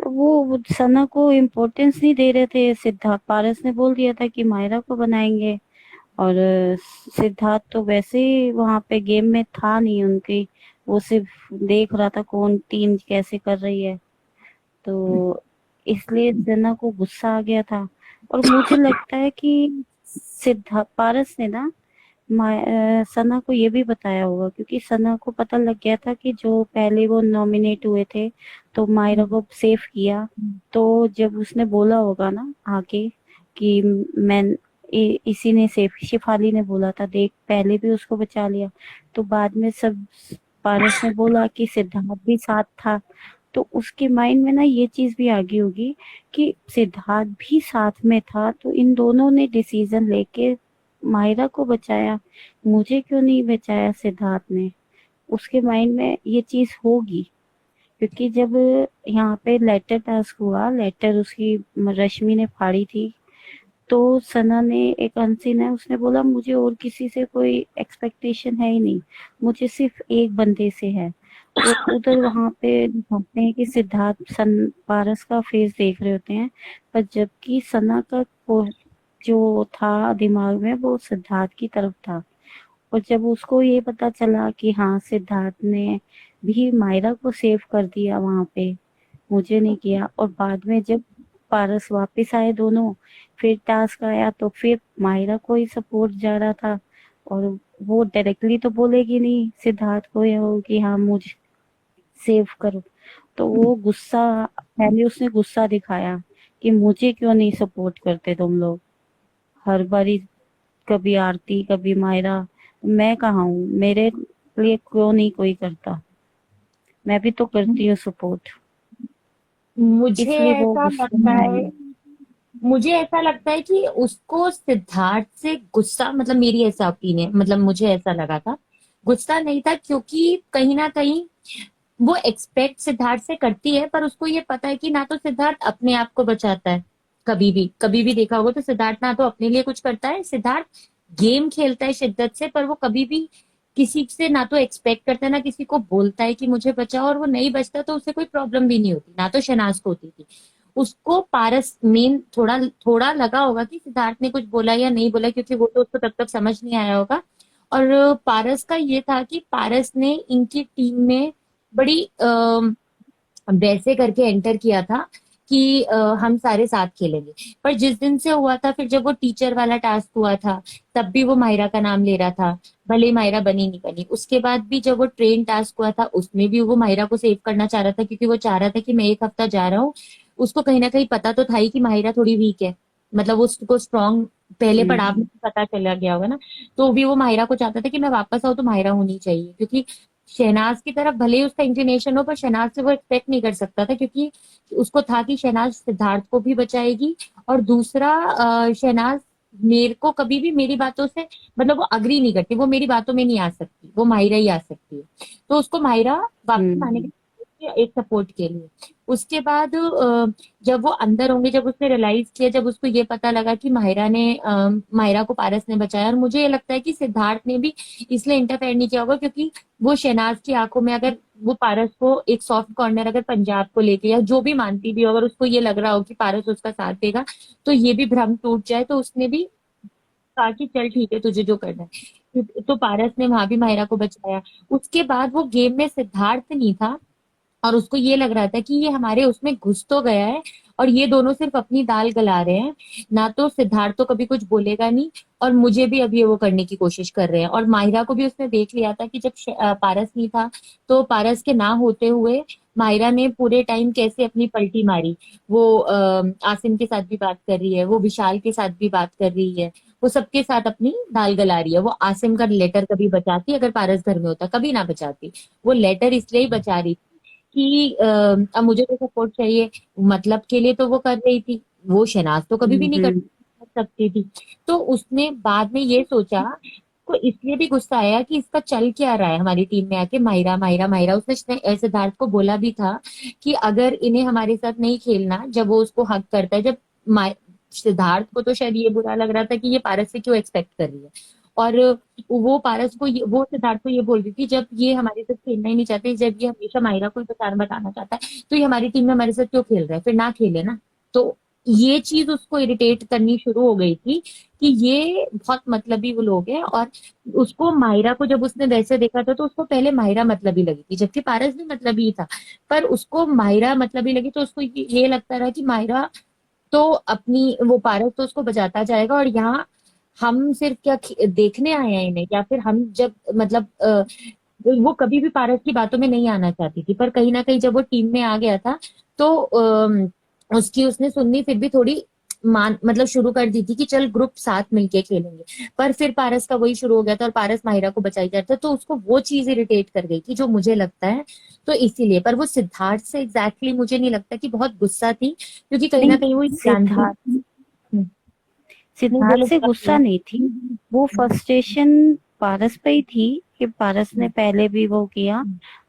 वो सना को इम्पोर्टेंस नहीं दे रहे थे। सिद्धार्थ पारस ने बोल दिया था कि मायरा को बनाएंगे। और सिद्धार्थ तो वैसे ही वहां पे गेम में था नहीं उनकी, वो सिर्फ देख रहा था कौन टीम कैसे कर रही है। तो इसलिए सना को गुस्सा आ गया था। और मुझे लगता है कि सिद्धार्थ पारस ने ना सना को ये भी बताया होगा, क्योंकि सना को पता लग गया था कि जो पहले वो नॉमिनेट हुए थे, तो मायरा को सेफ किया। तो जब उसने बोला होगा ना आके कि मैं इसी ने सेफ, शिफाली ने बोला था, देख पहले भी उसको बचा लिया। तो बाद में सब पारस ने बोला कि सिद्धार्थ भी साथ था, तो उसके माइंड में ना ये चीज भी आ गई होगी कि सिद्धार्थ भी साथ में था, तो इन दोनों ने डिसीजन लेके मायरा को बचाया, मुझे क्यों नहीं बचाया सिद्धार्थ ने। उसके माइंड में ये चीज होगी, क्योंकि जब यहाँ पे लेटर टास्क हुआ, लेटर उसकी रश्मि ने फाड़ी थी, तो सना ने, एक अनसीन है, उसने बोला मुझे और किसी से कोई एक्सपेक्टेशन है ही नहीं, मुझे सिर्फ एक बंदे से है। और उधर वहां पे दिखाते हैं कि सिद्धार्थ पारस का फेस देख रहे होते हैं, पर जबकि सना का जो था दिमाग में वो सिद्धार्थ की तरफ था। और जब उसको ये पता चला कि हाँ सिद्धार्थ ने भी मायरा को सेव कर दिया वहां पे, मुझे नहीं किया, और बाद में जब पारस वापस आए दोनों, फिर टास्क आया तो फिर मायरा को ही सपोर्ट जा रहा था। और वो डायरेक्टली तो बोलेगी नहीं सिद्धार्थ को ये हो कि हाँ मुझे सेव करो, तो वो गुस्सा, पहले उसने गुस्सा दिखाया कि मुझे क्यों नहीं सपोर्ट करते तुम लोग, हर बारी कभी आरती कभी मायरा, मैं कहाँ हूँ, मेरे लिए क्यों नहीं कोई करता, मैं भी तो करती हूँ सपोर्ट। मुझे इसलिए वो ऐसा गुस्से लगता में है आई। मुझे ऐसा लगता है कि उसको सिद्धार्थ से गुस्सा, मतलब मेरी ऐसा ओपिनियन, मतलब मुझे ऐसा लगा था, गुस्सा नहीं था, क्योंकि कहीं ना कहीं वो एक्सपेक्ट सिद्धार्थ से करती है, पर उसको ये पता है कि ना तो सिद्धार्थ अपने आप को बचाता है, कभी भी देखा होगा तो सिद्धार्थ ना तो अपने लिए कुछ करता है। सिद्धार्थ गेम खेलता है शिद्दत से, पर वो कभी भी किसी से ना तो एक्सपेक्ट करता है, ना किसी को बोलता है कि मुझे बचाओ, और वो नहीं बचता तो उसे कोई प्रॉब्लम भी नहीं होती, ना तो शनाज को होती थी। उसको पारस मेन थोड़ा थोड़ा लगा होगा कि सिद्धार्थ ने कुछ बोला या नहीं बोला, क्योंकि वो तो उसको तब तक समझ नहीं आया होगा। और पारस का ये था कि पारस ने इनकी टीम में बड़ी वैसे करके एंटर किया था कि हम सारे साथ खेलेंगे। पर जिस दिन से हुआ था, फिर जब वो टीचर वाला टास्क हुआ था, तब भी वो मायरा का नाम ले रहा था, भले ही मायरा बनी नहीं बनी। उसके बाद भी जब वो ट्रेन टास्क हुआ था, उसमें भी वो मायरा को सेव करना चाह रहा था, क्योंकि वो चाह रहा था कि मैं एक हफ्ता जा रहा हूँ। उसको कहीं ना कहीं पता तो था ही कि मायरा थोड़ी वीक है, मतलब वो उसको स्ट्रांग पहले पड़ाव में पता चला गया होगा ना। तो भी वो मायरा को चाहता था कि मैं वापस आऊं तो मायरा होनी चाहिए, क्योंकि शहनाज की तरफ भले ही उसका इंक्लिनेशन हो, पर शहनाज से वो एक्सपेक्ट नहीं कर सकता था, क्योंकि उसको था कि शहनाज सिद्धार्थ को भी बचाएगी। और दूसरा, शहनाज मेरे को कभी भी मेरी बातों से, मतलब वो अग्री नहीं करती, वो मेरी बातों में नहीं आ सकती, वो माहिरा ही आ सकती है। तो उसको माहिरा वापस आने के हम्म। लिए एक सपोर्ट के लिए। उसके बाद जब वो अंदर होंगे, जब उसने रियलाइज किया, जब उसको ये पता लगा कि माहिरा को पारस ने बचाया, और मुझे ये लगता है कि सिद्धार्थ ने भी इसलिए इंटरफेयर नहीं किया होगा, क्योंकि वो शहनाज की आंखों में, अगर वो पारस को एक सॉफ्ट कॉर्नर, अगर पंजाब को लेके या जो भी मानती भी हो, अगर उसको ये लग रहा हो कि पारस उसका साथ देगा, तो ये भी भ्रम टूट जाए, तो उसने भी कहा कि चल ठीक है, तुझे जो करना है। तो पारस ने वहां भी माहिरा को बचाया। उसके बाद वो गेम में सिद्धार्थ नहीं था, और उसको ये लग रहा था कि ये हमारे उसमें घुस तो गया है, और ये दोनों सिर्फ अपनी दाल गला रहे हैं, ना तो सिद्धार्थ तो कभी कुछ बोलेगा नहीं, और मुझे भी अभी वो करने की कोशिश कर रहे हैं। और माहिरा को भी उसने देख लिया था कि जब पारस नहीं था, तो पारस के ना होते हुए माहिरा ने पूरे टाइम कैसे अपनी पलटी मारी। वो आसिम के साथ भी बात कर रही है, वो विशाल के साथ भी बात कर रही है, वो सबके साथ अपनी दाल गला रही है। वो आसिम का लेटर कभी बचाती, अगर पारस घर में होता कभी ना बचाती। वो लेटर इसलिए ही बचा रही कि अब मुझे तो सपोर्ट चाहिए, मतलब के लिए तो वो कर रही थी, वो शनाज तो कभी भी नहीं कर हम्म। सकती थी। तो उसने बाद में ये सोचा, को इसलिए भी गुस्सा आया कि इसका चल क्या रहा है हमारी टीम में आके, माहिरा माहिरा माहिरा। उसने सिद्धार्थ को बोला भी था कि अगर इन्हें हमारे साथ नहीं खेलना, जब वो उसको हक करता है, जब सिद्धार्थ को तो शायद ये बुरा लग रहा था कि ये पारस से क्यों एक्सपेक्ट कर रही है। और वो पारस को वो सिद्धार्थ को ये बोल रही थी, जब ये हमारे साथ खेलना ही नहीं चाहते, जब ये हमेशा माहिरा को ही बताना चाहता है, तो ये हमारी टीम में हमारे साथ क्यों खेल रहा है, फिर ना खेले ना। तो ये चीज उसको इरिटेट करनी शुरू हो गई थी कि ये बहुत मतलबी वो लोग हैं। और उसको माहिरा को जब उसने वैसे देखा था, तो उसको पहले माहिरा मतलबी लगी थी, जबकि पारस भी मतलबी ही था, पर उसको माहिरा मतलबी लगी। तो उसको ये लगता रहा कि माहिरा तो अपनी, वो पारस तो उसको बचाता जाएगा, और यहाँ हम सिर्फ क्या देखने आए हैं इन्हें, या फिर हम जब, मतलब वो कभी भी पारस की बातों में नहीं आना चाहती थी, पर कहीं ना कहीं जब वो टीम में आ गया था, तो उसकी उसने सुननी फिर भी थोड़ी मतलब शुरू कर दी थी कि चल ग्रुप साथ मिलके खेलेंगे, पर फिर पारस का वही शुरू हो गया था और पारस माहिरा को बचाई जा रहा था, तो उसको वो चीज इरिटेट कर गई थी जो मुझे लगता है। तो इसीलिए, पर वो सिद्धार्थ से एग्जैक्टली मुझे नहीं लगता कि बहुत गुस्सा थी, क्योंकि कहीं ना नहीं, कहीं वो जानती सिद्धार्थ थी। नहीं सिद्धार्थ बोलो से क्या गुस्सा बोला। नहीं थी, वो फ्रस्ट्रेशन पारस पे ही थी कि पारस ने पहले भी वो किया।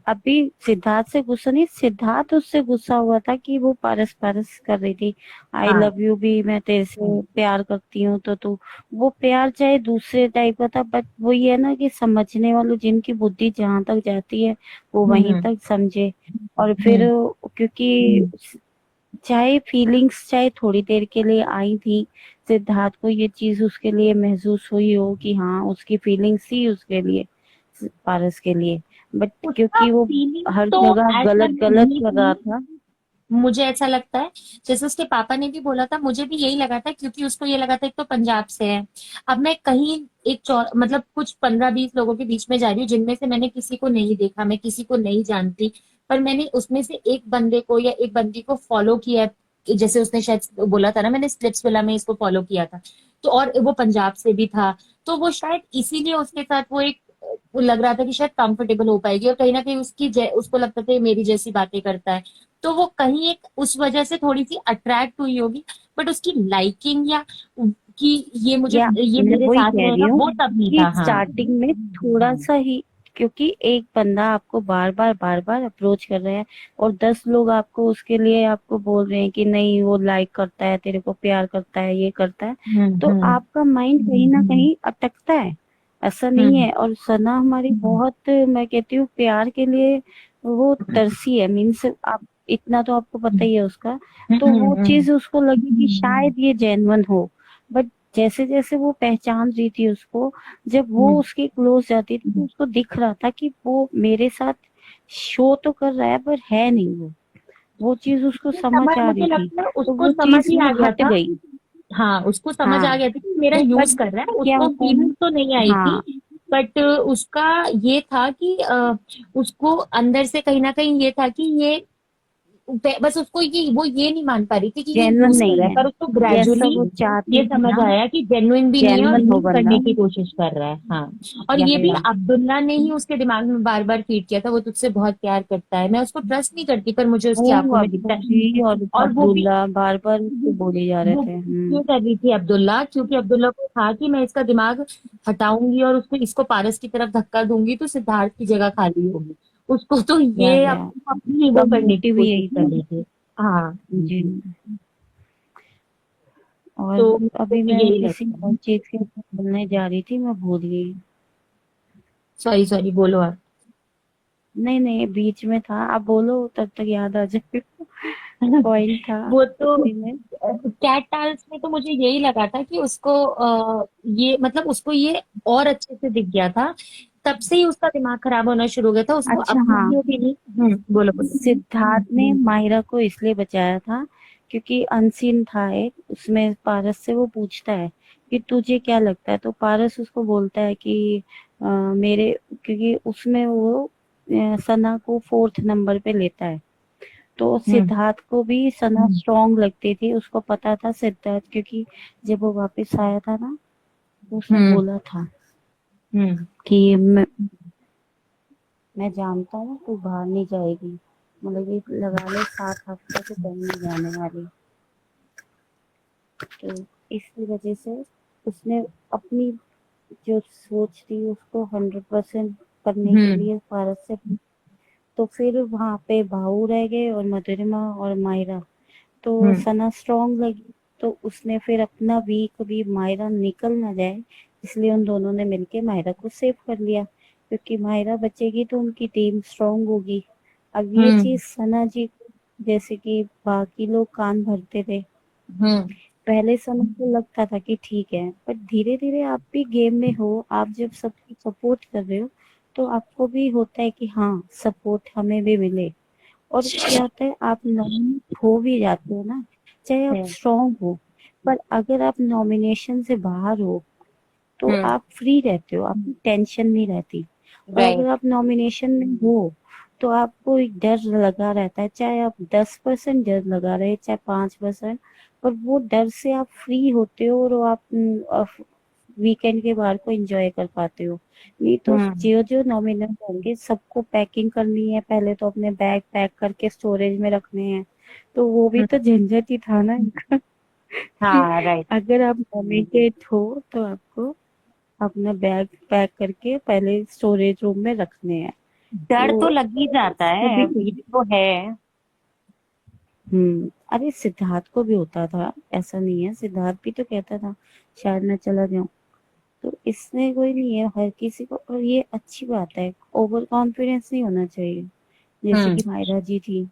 अभी सिद्धार्थ से गुस्सा नहीं, सिद्धार्थ उससे गुस्सा हुआ था कि वो पारस पारस कर रही थी, आई हाँ। लव यू भी, मैं तेरे से प्यार करती हूँ, तो तू, वो प्यार चाहे दूसरे टाइप का था, बट वो ये है ना कि समझने वालों, जिनकी बुद्धि जहां तक जाती है वो वहीं हम्म तक समझे। और फिर हम्म क्योंकि चाहे फीलिंग्स चाहे थोड़ी देर के लिए आई थी, सिद्धार्थ को ये चीज उसके लिए महसूस हुई हो कि हाँ उसकी फीलिंग्स थी उसके लिए, पारस के लिए, बट उसका क्योंकि वो फीलिंग हर तो जगह ऐसा गलत गलत नहीं कर रहा थी, था। मुझे ऐसा लगता है। जैसे उसके पापा ने भी बोला था, मुझे भी यही लगा था, क्योंकि उसको ये लगा था एक तो पंजाब से है। अब मैं कहीं मतलब कुछ 15-20 लोगों के बीच में जा रही हूँ जिनमें से मैंने किसी को नहीं देखा, मैं किसी को नहीं जानती, पर मैंने उसमें से एक बंदे को या एक बंदी को फॉलो किया है। कि जैसे उसने शायद बोला था ना, मैंने स्लिप्स विला में इसको फॉलो किया था, तो और वो पंजाब से भी था, तो वो शायद इसीलिए उसके साथ वो एक वो लग रहा था कि शायद कंफर्टेबल हो पाएगी, और कहीं ना कहीं उसको लगता था ये मेरी जैसी बातें करता है, तो वो कहीं एक उस वजह से थोड़ी सी अट्रैक्ट हुई होगी। बट उसकी लाइकिंग या कि या ये मैं मेरे वही साथ कह रही रहेगा, हूँ वो तब नहीं कि था। हाँ। स्टार्टिंग में थोड़ा सा ही, क्योंकि एक बंदा आपको बार बार अप्रोच कर रहा है और 10 लोग आपको उसके लिए आपको बोल रहे हैं कि नहीं वो लाइक करता है, तेरे को प्यार करता है, ये करता है, तो हम्म आपका माइंड कहीं ना कहीं अटकता है। ऐसा नहीं हम्म है। और सना हमारी बहुत, मैं कहती हूँ प्यार के लिए वो तरसी है, मीन्स आप, इतना तो आपको पता ही है उसका, तो वो हम्म चीज उसको लगी कि शायद ये जेन्युइन हो। बट जैसे जैसे वो पहचान रही थी उसको, जब वो हम्म। उसके क्लोज जाती थी तो उसको दिख रहा था कि वो मेरे साथ शो तो कर रहा है पर है नहीं वो चीज उसको ये समझ समझ, आ मुझे रही थी, लगता है तो उसको वो समझ चीज ही वो आ गया हट था। गई। हाँ, उसको समझ आ हाँ, गया था कि मेरा बट यूज कर रहा है, क्या उसको होता है ना, फीलिंग तो नहीं आई हाँ, थी। बट उसका ये था कि उसको अंदर से कहीं ना कहीं ये था कि ये बस उसको वो ये नहीं मान पा रही थी कि ये जेन्युइन यूज कर नहीं रहा है, है, पर उसको जैसा ग्रेजुअली वो ये चाहती थी समझ ना, आया कि जेन्युइन भी नहीं है और जेन्युइन हो यूज बंदा। करने की कोशिश कर रहा है। हाँ। और ये भी या अब्दुल्ला ने ही उसके दिमाग में बार बार फीड किया था, वो तुझसे बहुत प्यार करता है, मैं उसको ट्रस्ट नहीं करती, पर मुझे उसकी वो आंखों में अब्दुल दिखता जी है। और और वो भी अब्दुल्ला बार बार उसको बोले जा रहे वो थे। क्यों कर रही थी अब्दुल्ला, क्योंकि अब्दुल्ला को था कि मैं इसका दिमाग हटाऊंगी और इसको पारस की तरफ धक्का दूंगी तो सिद्धार्थ की जगह खाली होगी। उसको तो ये या अपनी वो सब करने की मोटिव ही कोशिश यही कर था। रही थी। हाँ। जी। और तो मुझे अभी तो मैं यही किसी लगता और है। चीज के ऊपर बोलने जा रही थी, मैं भूल गई। सॉरी सॉरी, बोलो आप। नहीं नहीं, बीच में था, आप बोलो तब तक याद आ जाएगा। पॉइंट था वो तो उसी में। कैट टाल्स में तो मुझे यही लगा था कि उसको ये मतलब उसको ये और अच्छे से दिख गया था, तब से ही उसका दिमाग खराब होना शुरू हो गया था, उसको अच्छा अपनी हाँ, भी ओपिनियन। बोलो बोलो। सिद्धार्थ ने माहिरा को इसलिए बचाया था क्योंकि अनसीन था एक, उसमें पारस से वो पूछता है कि तुझे क्या लगता है, तो पारस उसको बोलता है कि मेरे, क्योंकि उसमें वो सना को 4th नंबर पे लेता है, तो हम्म सिद्धार्थ को भी सना स्ट्रॉन्ग लगती थी, उसको पता था सिद्धार्थ, क्योंकि जब वो वापस आया था ना तो उसने हम्म बोला था हम्म कि मैं जानता हूँ तू बाहर नहीं जाएगी, मतलब ये लगा ले 7 हफ्ते से कहीं नहीं जाने वाली, तो इसी वजह से उसने अपनी जो सोच थी उसको 100% करने के हम्म लिए पारस से, तो फिर वहां पे भाऊ रह गए और मधुरिमा और मायरा, तो हम्म सना स्ट्रॉन्ग लगी, तो उसने फिर अपना भी कभी मायरा निकल ना जाए, इसलिए उन दोनों ने मिलके मायरा को सेव कर लिया, क्योंकि मायरा बचेगी तो उनकी टीम स्ट्रॉन्ग होगी। अब ये हम्म चीज सना जी को, जैसे कि बाकी लोग कान भरते थे, हम्म पहले समय को लगता था कि ठीक है, पर धीरे धीरे आप भी गेम में हो, आप जब सबकी सपोर्ट कर रहे हो तो आपको भी होता है कि हाँ सपोर्ट हमें भी मिले। और क्या होता है, आप नॉमिनेट हो भी जाते हो ना, चाहे आप हम्म स्ट्रांग हो, पर अगर आप नॉमिनेशन से बाहर हो तो हम्म। आप फ्री रहते हो, आपकी टेंशन नहीं रहती। और अगर राइट। आप नॉमिनेशन में हो तो आपको एक डर लगा रहता है, चाहे आप 10% डर लगा रहे चाहे 5%, पर वो डर से आप फ्री होते हो और आप वीकेंड के बाहर को एंजॉय कर पाते हो। नहीं तो हम्म। जो जो नॉमिनल होंगे सबको पैकिंग करनी है, पहले तो अपने बैग पैक करके स्टोरेज में रखने हैं, तो वो भी तो हम्म। झंझट ही था ना इनका। कि हाँ, राइट। अगर आप नॉमिनेट हो तो आपको अपना बैग पैक करके पहले स्टोरेज रूम में रखने हैं। डर तो तो लग ही जाता है, सभी ये तो है। अरे सिद्धार्थ को भी होता था, ऐसा नहीं है, सिद्धार्थ भी तो कहता था शायद मैं चला जाऊं। तो इसमें कोई नहीं है, हर किसी को, और ये अच्छी बात है, ओवर कॉन्फिडेंस नहीं होना चाहिए जैसे हम्म। कि मायरा जी थी।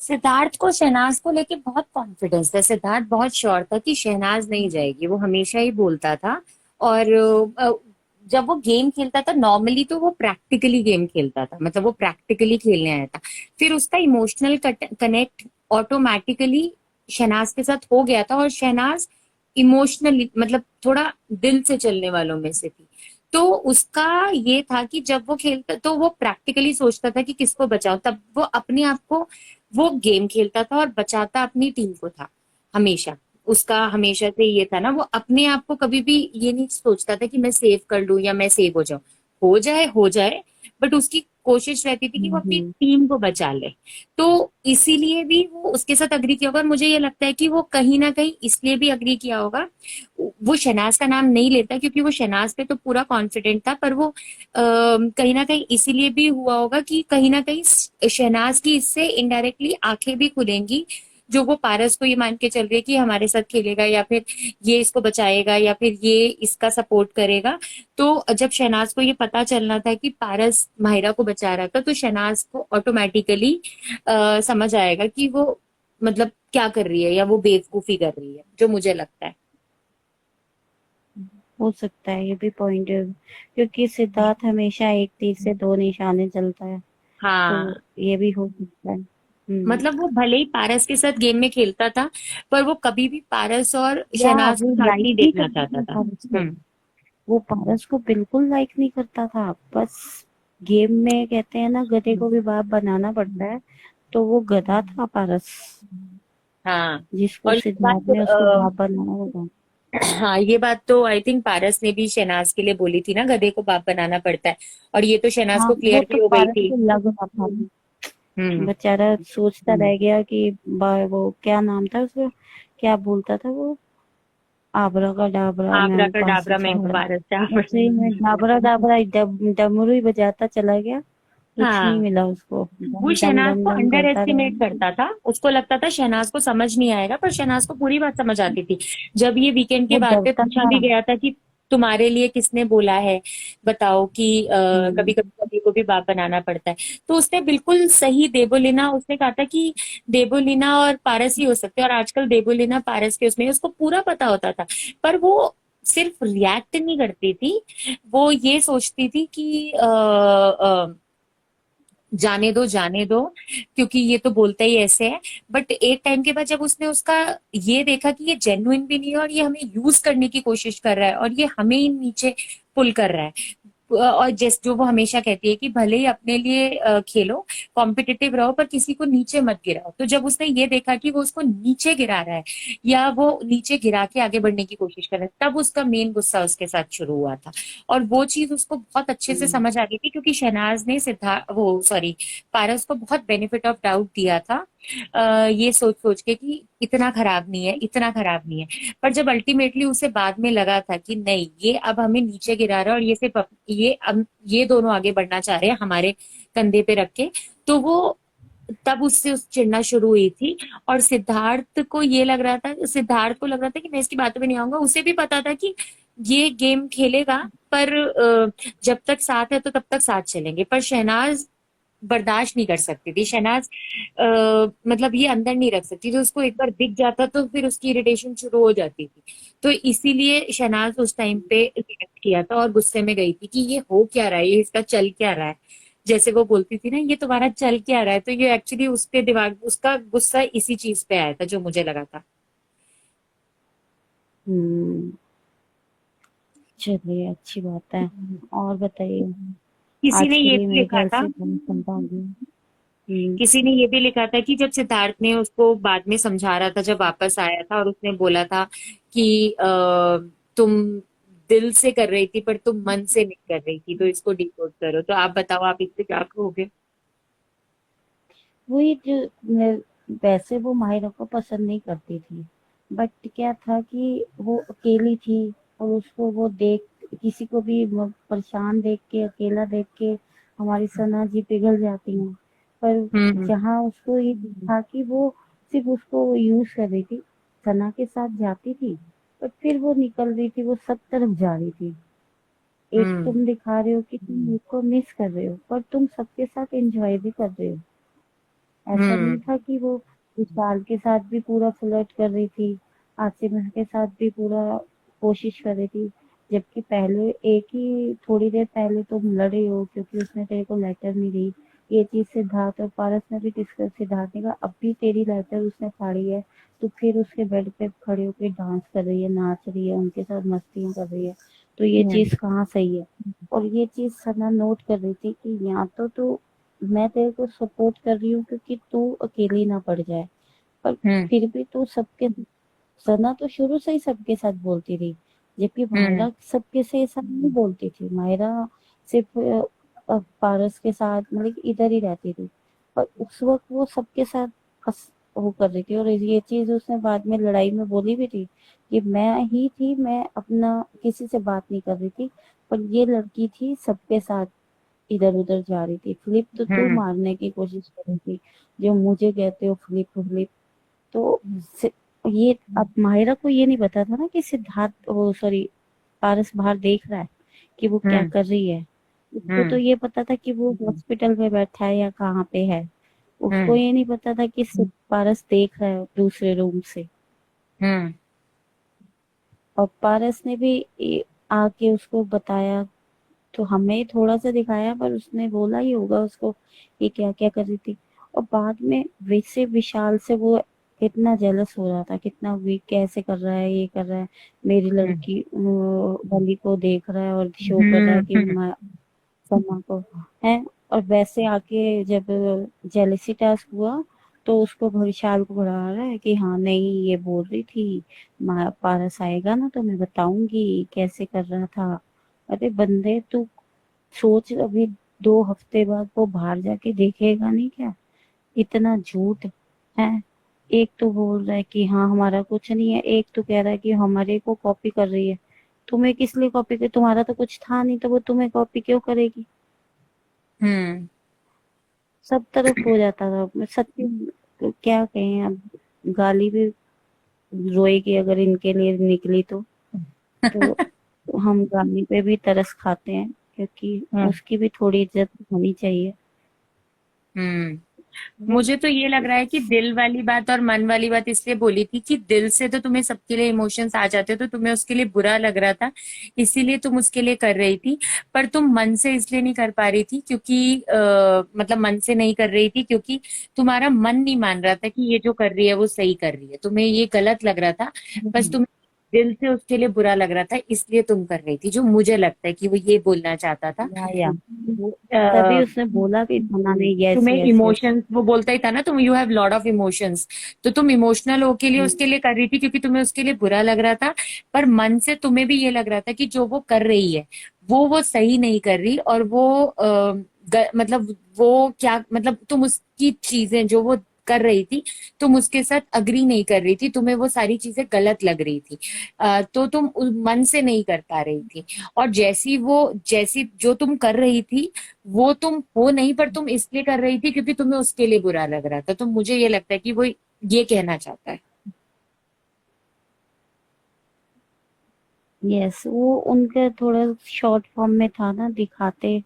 सिद्धार्थ को शहनाज को लेके बहुत कॉन्फिडेंस था। सिद्धार्थ बहुत श्योर था कि शहनाज नहीं जाएगी, वो हमेशा ही बोलता था। और जब वो गेम खेलता था नॉर्मली, तो वो प्रैक्टिकली गेम खेलता था, मतलब वो प्रैक्टिकली खेलने आया था। फिर उसका इमोशनल कनेक्ट ऑटोमेटिकली शहनाज के साथ हो गया था, और शहनाज इमोशनली, मतलब थोड़ा दिल से चलने वालों में से थी। तो उसका ये था कि जब वो खेलता तो वो प्रैक्टिकली सोचता था कि किसको बचाओ, तब वो अपने आप को, वो गेम खेलता था और बचाता अपनी टीम को था हमेशा। उसका हमेशा से ये था ना, वो अपने आप को कभी भी ये नहीं सोचता था कि मैं सेव कर लूं या मैं सेव हो जाऊं। हो जाए, बट उसकी कोशिश रहती थी कि वो अपनी हम्म, टीम को बचा ले। तो इसीलिए भी वो उसके साथ अग्री किया होगा, और मुझे ये लगता है कि वो कहीं ना कहीं इसलिए भी अग्री किया होगा। वो शहनाज का नाम नहीं लेता क्योंकि वो शहनाज पे तो पूरा कॉन्फिडेंट था, पर वो कहीं ना कहीं इसीलिए भी हुआ होगा कि कहीं ना कहीं शहनाज की इससे इनडायरेक्टली आंखें भी खुलेंगी, जो वो पारस को ये मान के चल रही है कि हमारे साथ खेलेगा, या फिर ये इसको बचाएगा, या फिर ये इसका सपोर्ट करेगा। तो जब शहनाज को ये पता चलना था कि पारस माहिरा को बचा रहा था, तो शहनाज को ऑटोमेटिकली समझ आएगा कि वो मतलब क्या कर रही है, या वो बेवकूफी कर रही है, जो मुझे लगता है। हो सकता है ये भी पॉइंट है, क्योंकि सिद्धार्थ हमेशा एक तीर से दो निशाने चलता है, तो हाँ, ये भी हो सकता है। मतलब वो भले ही पारस के साथ गेम में खेलता था, पर वो कभी भी पारस और या शहनाज वो को साथ लाइक नहीं नहीं देखना करता चाहता था था। पारस को, हम्म। वो पारस को बिल्कुल लाइक नहीं करता था। बस गेम में कहते हैं ना, गधे को भी बाप बनाना पड़ता है, तो वो गधा था पारस, हाँ। जिसको और ये सिद्धार्थ बात ने उसको बाप बनाना होगा। हाँ, ये बात तो आई थिंक पारस ने भी शहनाज के लिए बोली थी ना, गधे को बाप बनाना पड़ता है। और ये तो शहनाज हाँ, को वो क्लियर भी तो हो गई पारस थी। को लग रहा था, हम्म। बेचारा सोचता रह गया कि वो क्या नाम था उसका, क्या बोलता था वो, आबरा का डाबरा मैं आबरा हूँ का पास डाबरा मैं हूँ चावड़ा, पारस ऐसे ही में डाबरा डाबरा डमरू ही बजाता चला गया, कुछ नहीं हाँ, मिला उसको, वो डम डम शहनाज डम को डम अंडर करता एस्टिमेट रहा। करता था। उसको लगता था शहनाज को समझ नहीं आएगा, पर शहनाज को पूरी बात समझ आती थी। जब ये वीकेंड के वो बाद पे डरता पूछा था। भी गया था कि तुम्हारे लिए किसने बोला है, बताओ कि कभी हम्म, कभी कभी को भी बाप बनाना पड़ता है। तो उसने बिल्कुल सही, देवोलीना उसने कहा था कि देवोलीना और पारस ही हो सकते हैं, और आजकल देवोलीना पारस के उसमें उसको पूरा पता होता था। पर वो सिर्फ रिएक्ट नहीं करती थी, वो ये सोचती थी कि जाने दो जाने दो, क्योंकि ये तो बोलता ही ऐसे है। बट एक टाइम के बाद जब उसने उसका ये देखा कि ये जेन्युइन भी नहीं है, और ये हमें यूज करने की कोशिश कर रहा है, और ये हमें ही नीचे पुल कर रहा है। और जैस जो वो हमेशा कहती है कि भले ही अपने लिए खेलो, कॉम्पिटिटिव रहो, पर किसी को नीचे मत गिराओ। तो जब उसने ये देखा कि वो उसको नीचे गिरा रहा है, या वो नीचे गिरा के आगे बढ़ने की कोशिश कर रहा है, तब उसका मेन गुस्सा उसके साथ शुरू हुआ था। और वो चीज उसको बहुत अच्छे से हम्म, समझ आ गई थी, क्योंकि शहनाज ने सिद्धार्थ वो सॉरी पारस को बहुत बेनिफिट ऑफ डाउट दिया था, ये सोच सोच के कि इतना खराब नहीं है, इतना खराब नहीं है। पर जब अल्टीमेटली उसे बाद में लगा था कि नहीं, ये अब हमें नीचे गिरा रहा है, और ये सिर्फ ये अब ये दोनों आगे बढ़ना चाह रहे हैं हमारे कंधे पे रख के, तो वो तब उससे उस चिढ़ना शुरू हुई थी। और सिद्धार्थ को ये लग रहा था, सिद्धार्थ को लग रहा था कि मैं इसकी बातों में नहीं आऊंगा। उसे भी पता था कि ये गेम खेलेगा, पर जब तक साथ है तो तब तक साथ चलेंगे। पर शहनाज बर्दाश्त नहीं कर सकती थी। शहनाज मतलब ये अंदर नहीं रख सकती थी, तो उसको एक बार दिख जाता तो फिर उसकी इरिटेशन शुरू हो जाती थी। तो इसीलिए शहनाज उस टाइम पे रिएक्ट किया था, और गुस्से में गई थी कि ये हो क्या रहा है, ये इसका चल क्या रहा है। जैसे वो बोलती थी ना, ये तुम्हारा चल क्या रहा है, तो ये एक्चुअली उसके दिमाग, उसका गुस्सा इसी चीज पे आया था, जो मुझे लगा था। हम्म, चलिए अच्छी बात है। और बताइए, किसी आज ने के ये लिए भी मेरे लिखा ख्याल था। से बहुत समझा गया। हम्म। किसी ने ये भी लिखा था कि जब सिद्धार्थ ने उसको बाद में समझा रहा था, जब वापस आया था और उसने बोला था कि तुम दिल से कर रही थी पर तुम मन से नहीं कर रही थी, तो इसको डिकोड करो। तो आप बताओ, आप इससे क्या कहोगे? वही जो वैसे वो माहिरा को पसंद नहीं करती थी, बट क्या था कि वो अकेली थी और उसको वो देख किसी को भी परेशान देख के, अकेला देख के हमारी सना जी पिघल जाती हैं। पर हम्म। जहाँ उसको ये था कि वो सिर्फ उसको यूज कर रही थी, सना के साथ जाती थी पर फिर वो निकल रही थी, वो सब तरफ जा रही थी। एक हम्म। तुम दिखा रहे हो कि तुम मेरे को मिस कर रहे हो पर तुम सबके साथ एंजॉय भी कर रहे हो। ऐसा नहीं हम्म। था कि वो विशाल के साथ भी पूरा फ्लर्ट कर रही थी, आसिम के साथ भी पूरा कोशिश कर रही थी। जबकि पहले एक ही थोड़ी देर पहले तुम लड़े हो क्योंकि उसने तेरे को लेटर नहीं दी। ये चीज सिद्धार्थ और पारस ने भी डिस्कस, सिद्धार्थ ने कहा अब भी तेरी लेटर उसने फाड़ी है, तो फिर उसके बेड पे खड़े होकर डांस कर रही है, नाच रही है, उनके साथ मस्तियां कर रही है, तो ये हम्म। चीज कहाँ सही है। और ये चीज सना नोट कर रही थी कि यहाँ तो तू, मैं तेरे को सपोर्ट कर रही हूँ क्योंकि तू अकेली ना पड़ जाए, पर हम्म। फिर भी तू सबके, सना तो शुरू से ही सबके साथ बोलती रही, जबकि हम्म। मायरा सबके से ऐसा नहीं बोलती थी। मायरा सिर्फ पारस के साथ मतलब कि इधर ही रहती थी, पर उस वक्त वो सबके साथ वो कर रही थी। और ये चीज उसने बाद में लड़ाई में बोली भी थी कि मैं ही थी, मैं अपना किसी से बात नहीं कर रही थी, पर ये लड़की थी सबके साथ इधर उधर जा रही थी। फ्लिप तो तू हम्म। मारने की कोशिश कर रही थी, जो मुझे कहते हो फ्लिप फ्लिप। तो सि- ये अब माहिरा को ये नहीं पता था ना कि सिद्धार्थ, वो सॉरी, पारस बाहर देख रहा है कि वो क्या हम्म। कर रही है। उसको तो हम्म। ये पता था कि वो हॉस्पिटल में बैठा है या कहाँ पे है। उसको हम्म। ये नहीं पता था कि पारस देख रहा है दूसरे रूम से। हम्म। और पारस ने भी आके उसको बताया, तो हमें थोड़ा सा दिखाया पर उसने बोला ही होगा उसको कि क्या क्या कर रही थी। और बाद में वैसे विशाल से वो कितना जेलस हो रहा था, कितना वीक, कैसे कर रहा है, ये कर रहा है, मेरी हम्म। लड़की बली को देख रहा है और शो कर रहा है हम्म। कि समा को है। और वैसे आके जब जेलेसी टास्क हुआ तो उसको विशाल को बढ़ा रहा है कि हाँ नहीं ये बोल रही थी पारस आएगा ना तो मैं बताऊंगी कैसे कर रहा था। अरे बंदे तू सोच, अभी 2 हफ्ते बाद वो बाहर जाके देखेगा नहीं क्या, इतना झूठ है। एक तो बोल रहा है कि हाँ हमारा कुछ नहीं है, एक तो कह रहा है कि हमारे को कॉपी कर रही है। तुम्हें किस लिए कॉपी कर, तुम्हारा तो कुछ था नहीं तो वो तुम्हें कॉपी क्यों करेगी। हम्म। सब तरफ हो जाता था। मैं सच्ची क्या कहें अब, गाली भी रोएगी अगर इनके लिए निकली तो हम गाली पे भी तरस खाते हैं क्योंकि हम्म। उसकी भी थोड़ी इज्जत होनी चाहिए। हम्म। वो मुझे तो ये लग रहा है कि दिल वाली बात और मन वाली बात इसलिए बोली थी कि दिल से तो तुम्हें सबके लिए इमोशंस आ जाते, तो तुम्हें उसके लिए बुरा लग रहा था, इसीलिए तुम उसके लिए कर रही थी। पर तुम मन से इसलिए नहीं कर पा रही थी क्योंकि मतलब मन से नहीं कर रही थी क्योंकि तुम्हारा मन नहीं मान रहा था कि ये जो कर रही है वो सही कर रही है, तुम्हें ये गलत लग रहा था। बस तुम्हें दिल से उसके लिए बुरा लग रहा था, इसलिए तुम कर रही थी, जो मुझे लगता है कि वो ये बोलना चाहता था। या वो तभी उसने बोला भी था नहीं, यस तुम्हें यस यस। इमोशंस, वो बोलता ही था ना, तुम you have lot of emotions, तो तुम इमोशनल हो के लिए उसके लिए कर रही थी क्योंकि तुम्हें उसके लिए बुरा लग रहा था। पर मन से तुम्हें भी ये लग रहा था कि जो वो कर रही है वो सही नहीं कर रही, और वो मतलब वो क्या, मतलब तुम उसकी चीजें जो वो कर रही थी तुम उसके साथ अग्री नहीं कर रही थी, तुम्हें वो सारी चीजें गलत लग रही थी। तो तुम मन से नहीं कर पा रही थी। और जैसी जो तुम कर रही थी वो तुम हो नहीं, पर तुम इसलिए कर रही थी क्योंकि तुम्हें उसके लिए बुरा लग रहा था। तो मुझे ये लगता है कि वो ये कहना चाहता है। यस वो उनका थोड़ा शॉर्ट फॉर्म में था ना, दिखाते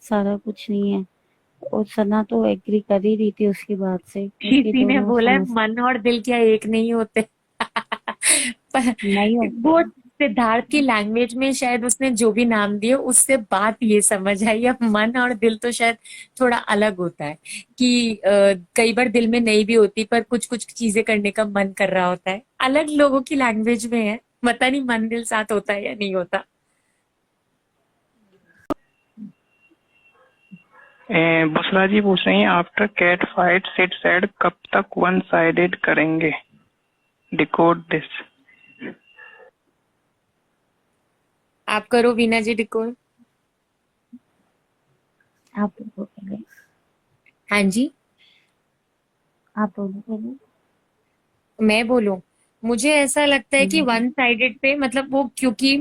सारा कुछ नहीं है। और सना तो एग्री कर ही रही थी उसकी बात से क्योंकि किसी ने दोनों बोला है समझ मन और दिल क्या एक नहीं होते? पर नहीं होते। वो सिद्धार्थ की लैंग्वेज में शायद उसने जो भी नाम दिए उससे बात ये समझ आई। अब मन और दिल तो शायद थोड़ा अलग होता है कि कई बार दिल में नहीं भी होती पर कुछ कुछ चीजें करने का मन कर रहा होता है, अलग लोगों की लैंग्वेज में है। पता नहीं मन दिल साथ होता है या नहीं होता। बुसरा जी पूछ रही हैं after cat fight Sid said कब तक वन साइडेड करेंगे, डिकोड दिस। आप करो वीना जी डिकोड। आप बोलो पहले, हाँ जी, आप बोलो पहले। मैं बोलूं। मुझे ऐसा लगता है कि हम्म, वन साइडेड पे मतलब वो, क्योंकि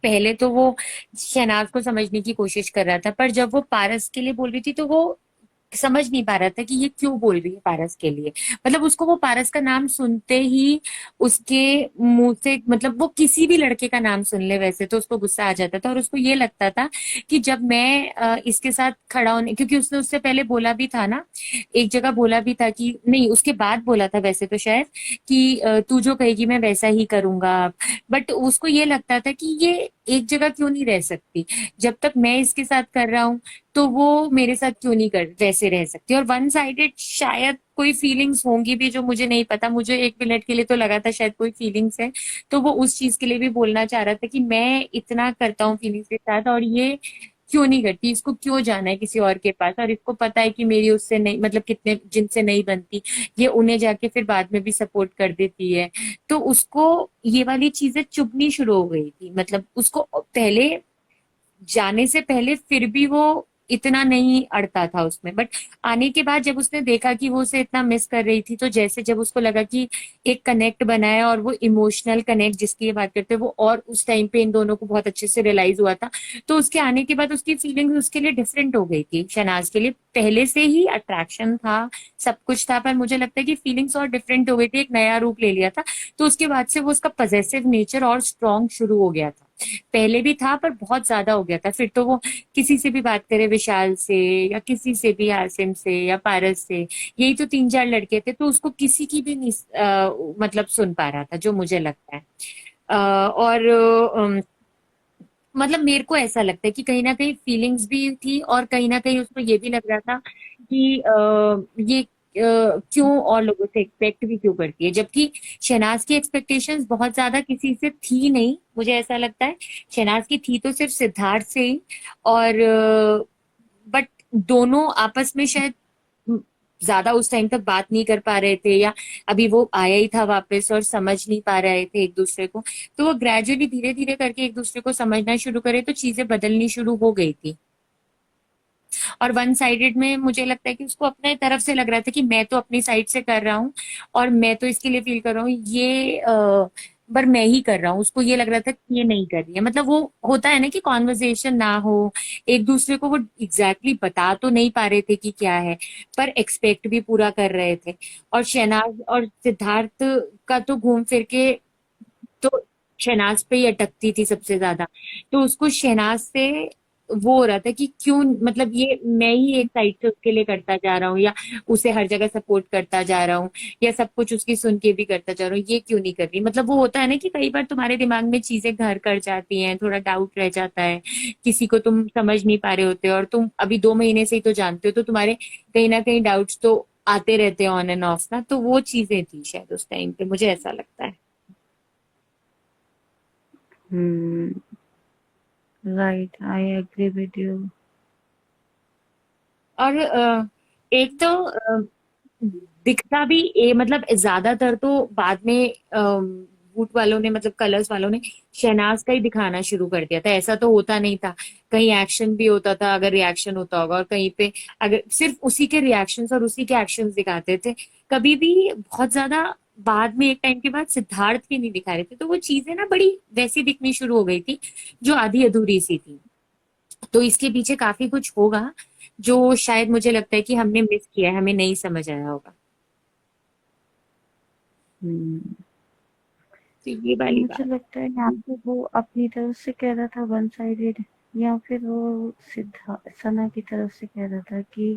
पहले तो वो शहनाज को समझने की कोशिश कर रहा था, पर जब वो पारस के लिए बोल रही थी तो वो समझ नहीं पा रहा था कि ये क्यों बोल रही है पारस के लिए। मतलब उसको वो पारस का नाम सुनते ही उसके मुंह से, मतलब वो किसी भी लड़के का नाम सुन ले वैसे तो उसको गुस्सा आ जाता था, और उसको ये लगता था कि जब मैं इसके साथ खड़ा होने, क्योंकि उसने उससे पहले बोला भी था ना, एक जगह बोला भी था कि नहीं, उसके बाद बोला था वैसे तो शायद, कि तू जो कहेगी मैं वैसा ही करूंगा। बट उसको ये लगता था कि ये एक जगह क्यों नहीं रह सकती, जब तक मैं इसके साथ कर रहा हूँ तो वो मेरे साथ क्यों नहीं कर वैसे रह सकती। और वन साइडेड शायद कोई फीलिंग्स होंगी भी जो मुझे नहीं पता, मुझे एक मिनट के लिए तो लगा था शायद कोई फीलिंग्स है, तो वो उस चीज के लिए भी बोलना चाह रहा था कि मैं इतना करता हूँ फीलिंग्स के साथ और ये क्यों नहीं करती, इसको क्यों जाना है किसी और के पास, और इसको पता है कि मेरी उससे नहीं, मतलब कितने जिनसे नहीं बनती, ये उन्हें जाके फिर बाद में भी सपोर्ट कर देती है। तो उसको ये वाली चीजें चुभनी शुरू हो गई थी, मतलब उसको पहले जाने से पहले फिर भी वो इतना नहीं अड़ता था उसमें, बट आने के बाद जब उसने देखा कि वो उसे इतना मिस कर रही थी, तो जैसे जब उसको लगा कि एक कनेक्ट बना है, और वो इमोशनल कनेक्ट जिसकी ये बात करते हैं वो, और उस टाइम पे इन दोनों को बहुत अच्छे से रियलाइज हुआ था, तो उसके आने के बाद उसकी फीलिंग्स उसके लिए डिफरेंट हो गई थी। शनाज के लिए पहले से ही अट्रैक्शन था, सब कुछ था, पर मुझे लगता है कि फीलिंग्स और डिफरेंट हो गई थी, एक नया रूप ले लिया था। तो उसके बाद से वो उसका पजेसिव नेचर और स्ट्रॉन्ग शुरू हो गया था, पहले भी था पर बहुत ज्यादा हो गया था। फिर तो वो किसी से भी बात करे, विशाल से या किसी से भी, हासिम से या पारस से, यही तो तीन चार लड़के थे, तो उसको किसी की भी नहीं मतलब सुन पा रहा था, जो मुझे लगता है। और मतलब मेरे को ऐसा लगता है कि कहीं ना कहीं फीलिंग्स भी थी, और कहीं ना कहीं उसको ये भी लग रहा था कि ये क्यों और लोगों से एक्सपेक्ट भी क्यों करती है, जबकि शहनाज की एक्सपेक्टेशंस बहुत ज्यादा किसी से थी नहीं, मुझे ऐसा लगता है। शहनाज की थी तो सिर्फ सिद्धार्थ से ही, और बट दोनों आपस में शायद ज्यादा उस टाइम तक बात नहीं कर पा रहे थे, या अभी वो आया ही था वापस और समझ नहीं पा रहे थे एक दूसरे को, तो वो ग्रेजुअली धीरे धीरे करके एक दूसरे को समझना शुरू करे, तो चीजें बदलनी शुरू हो गई थी। और वन साइडेड में मुझे लगता है कि उसको अपने तरफ से लग रहा था कि मैं तो अपनी साइड से कर रहा हूँ, और मैं तो इसके लिए फील कर रहा हूँ ये पर मैं ही कर रहा हूँ, उसको ये लग रहा था कि ये नहीं कर रही है। मतलब वो होता है ना कि कॉन्वर्जेशन ना हो, एक दूसरे को वो एग्जैक्टली बता तो नहीं पा रहे थे कि क्या है, पर एक्सपेक्ट भी पूरा कर रहे थे। और शहनाज और सिद्धार्थ का तो घूम फिर के तो शहनाज पे ही अटकती थी सबसे ज्यादा, तो उसको शहनाज से वो हो रहा था कि क्यों, मतलब ये मैं ही एक साइड से उसके लिए करता जा रहा हूँ, या उसे हर जगह सपोर्ट करता जा रहा हूँ, या सब कुछ उसकी सुन के भी करता जा रहा हूँ, ये क्यों नहीं कर रही। मतलब वो होता है ना कि कई बार तुम्हारे दिमाग में चीजें घर कर जाती हैं, थोड़ा डाउट रह जाता है, किसी को तुम समझ नहीं पा रहे होते, और तुम अभी 2 महीने से ही तो जानते हो, तो तुम्हारे कहीं ना कहीं डाउट्स तो आते रहते हैं ऑन एंड ऑफ ना, तो वो चीजें थी शायद उस टाइम पे, मुझे ऐसा लगता है। Hmm, right, I agree with you. और एक तो दिखता भी मतलब ज्यादातर तो बाद में बूट वालों ने, मतलब कलर्स वालों ने शहनाज का ही दिखाना शुरू कर दिया था, ऐसा तो होता नहीं था, कहीं एक्शन भी होता था अगर रिएक्शन होता होगा, और कहीं पे अगर सिर्फ उसी के रिएक्शंस और उसी के एक्शंस दिखाते थे, कभी भी बहुत ज्यादा बाद में एक टाइम के बाद सिद्धार्थ के नहीं दिखा रहे थे, तो वो चीजें ना बड़ी वैसी दिखनी शुरू हो गई थी, जो आधी अधूरी सी थी। तो इसके पीछे काफी कुछ होगा जो शायद मुझे लगता है कि हमने मिस किया है, हमें नहीं समझ आया होगा। हम्म, तो ये वाली मुझे बात। लगता है यहाँ पे वो अपनी तरफ से कह रहा था वन साइडेड, या फिर वो सिद्धार्थ सना की तरफ से कह रहा था कि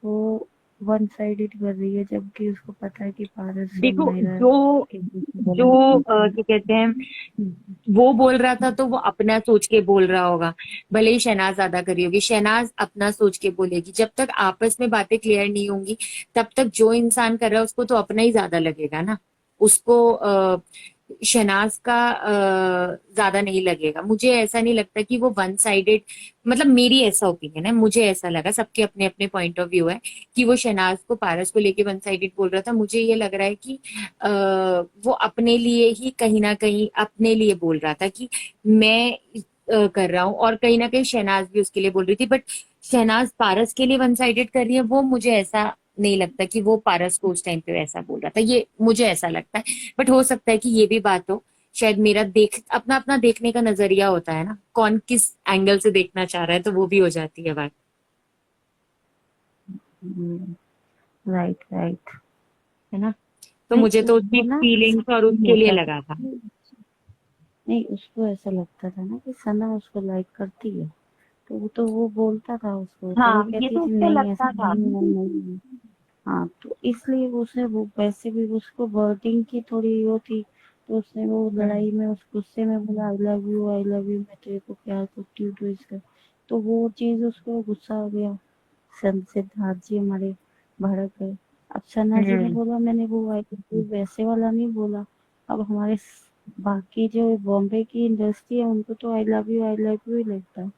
वो वन साइडेड कर रही है, जबकि उसको पता है कि पारस और देखो, मायरा जो एक दूसरे को जो लव करते हैं। क्या कहते हैं, वो बोल रहा था तो वो अपना सोच के बोल रहा होगा, भले ही शहनाज ज्यादा करी होगी, शहनाज अपना सोच के बोलेगी, जब तक आपस में बातें क्लियर नहीं होंगी तब तक जो इंसान कर रहा है उसको तो अपना ही ज्यादा लगेगा ना, उसको शहनाज का ज्यादा नहीं लगेगा। मुझे ऐसा नहीं लगता कि वो वन साइडेड, मतलब मेरी ऐसा ओपिनियन है, मुझे ऐसा लगा, सबके अपने अपने पॉइंट ऑफ व्यू है, कि वो शहनाज को पारस को लेके वन साइडेड बोल रहा था। मुझे ये लग रहा है कि वो अपने लिए ही कहीं ना कहीं अपने लिए बोल रहा था कि मैं कर रहा हूँ, और कहीं ना कहीं शहनाज भी उसके लिए बोल रही थी। बट शहनाज पारस के लिए वन साइडेड कर रही है, वो मुझे ऐसा नहीं लगता कि वो पारस को उस टाइम पे वैसा बोल रहा था, ये मुझे ऐसा लगता है। बट हो सकता है कि ये भी बात हो, शायद मेरा देख अपना अपना देखने का नजरिया होता है ना, कौन किस एंगल से देखना चाह रहा है, तो वो भी हो जाती है बात। Right right. है ना? तो नहीं मुझे तो उसकी उसको ना फीलिंग्स और समझ नहीं उसके लिए होता लगा था। था। नहीं उसको ऐसा लगता था ना कि सना उसको लाइक करती है, तो वो बोलता था उसको, तो वो हाँ, ये कहती तो थी उसको नहीं ऐसा लगता था। नहीं है नहीं है। हाँ तो इसलिए उसने वो वैसे भी उसको वर्डिंग की थोड़ी वो थी, तो उसने वो हम्म। लड़ाई में उस गुस्से में बोला आई लव यू मैं तेरे को प्यार करती हूँ, तो इसका तो वो चीज उसको गुस्सा आ गया। सिद्धार्थ जी हमारे भड़क गए। अब सना जी ने हम्म। बोला मैंने वो आई लव यू वैसे वाला नहीं बोला। अब हमारे बाकी जो बॉम्बे की इंडस्ट्री है उनको तो आई लव यू ही लगता है,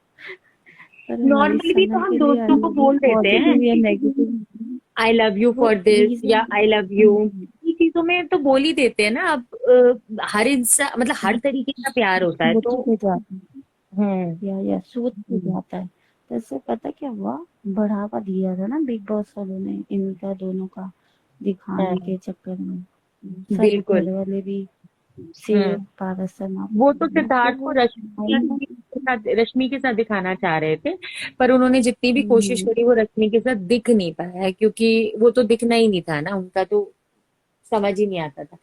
पर हमारी नॉर्मली भी सना तो हम के लिए आई दोस्तों को लव यू बोल देते हैं पॉजिटिव या कि नेगेटिव आई लव यू वो फॉर दिस, रीजन। या आई लव यू, ये चीजों में तो बोल ही देते हैं ना। अब हर इंसान, मतलब हर तरीके का प्यार होता है, सोच तो के जाता है हम्म। या सोच के जाता है। तो इससे पता क्या हुआ, बढ़ावा दिया था ना बिग बॉस वालों ने इनका दोनों का दिखाने हम्म, के चक्कर में। सब बिल्कुल। घर वाले भी हम्म। सेव पारस सना वो तो तो सिद्धार्थ को वो रश्मि के साथ दिखाना चाह रहे थे, पर उन्होंने जितनी भी कोशिश हम्म, करी वो रश्मि के साथ दिख नहीं पाया है, क्योंकि वो तो दिखना ही नहीं था ना उनका, तो समझ ही नहीं आता था।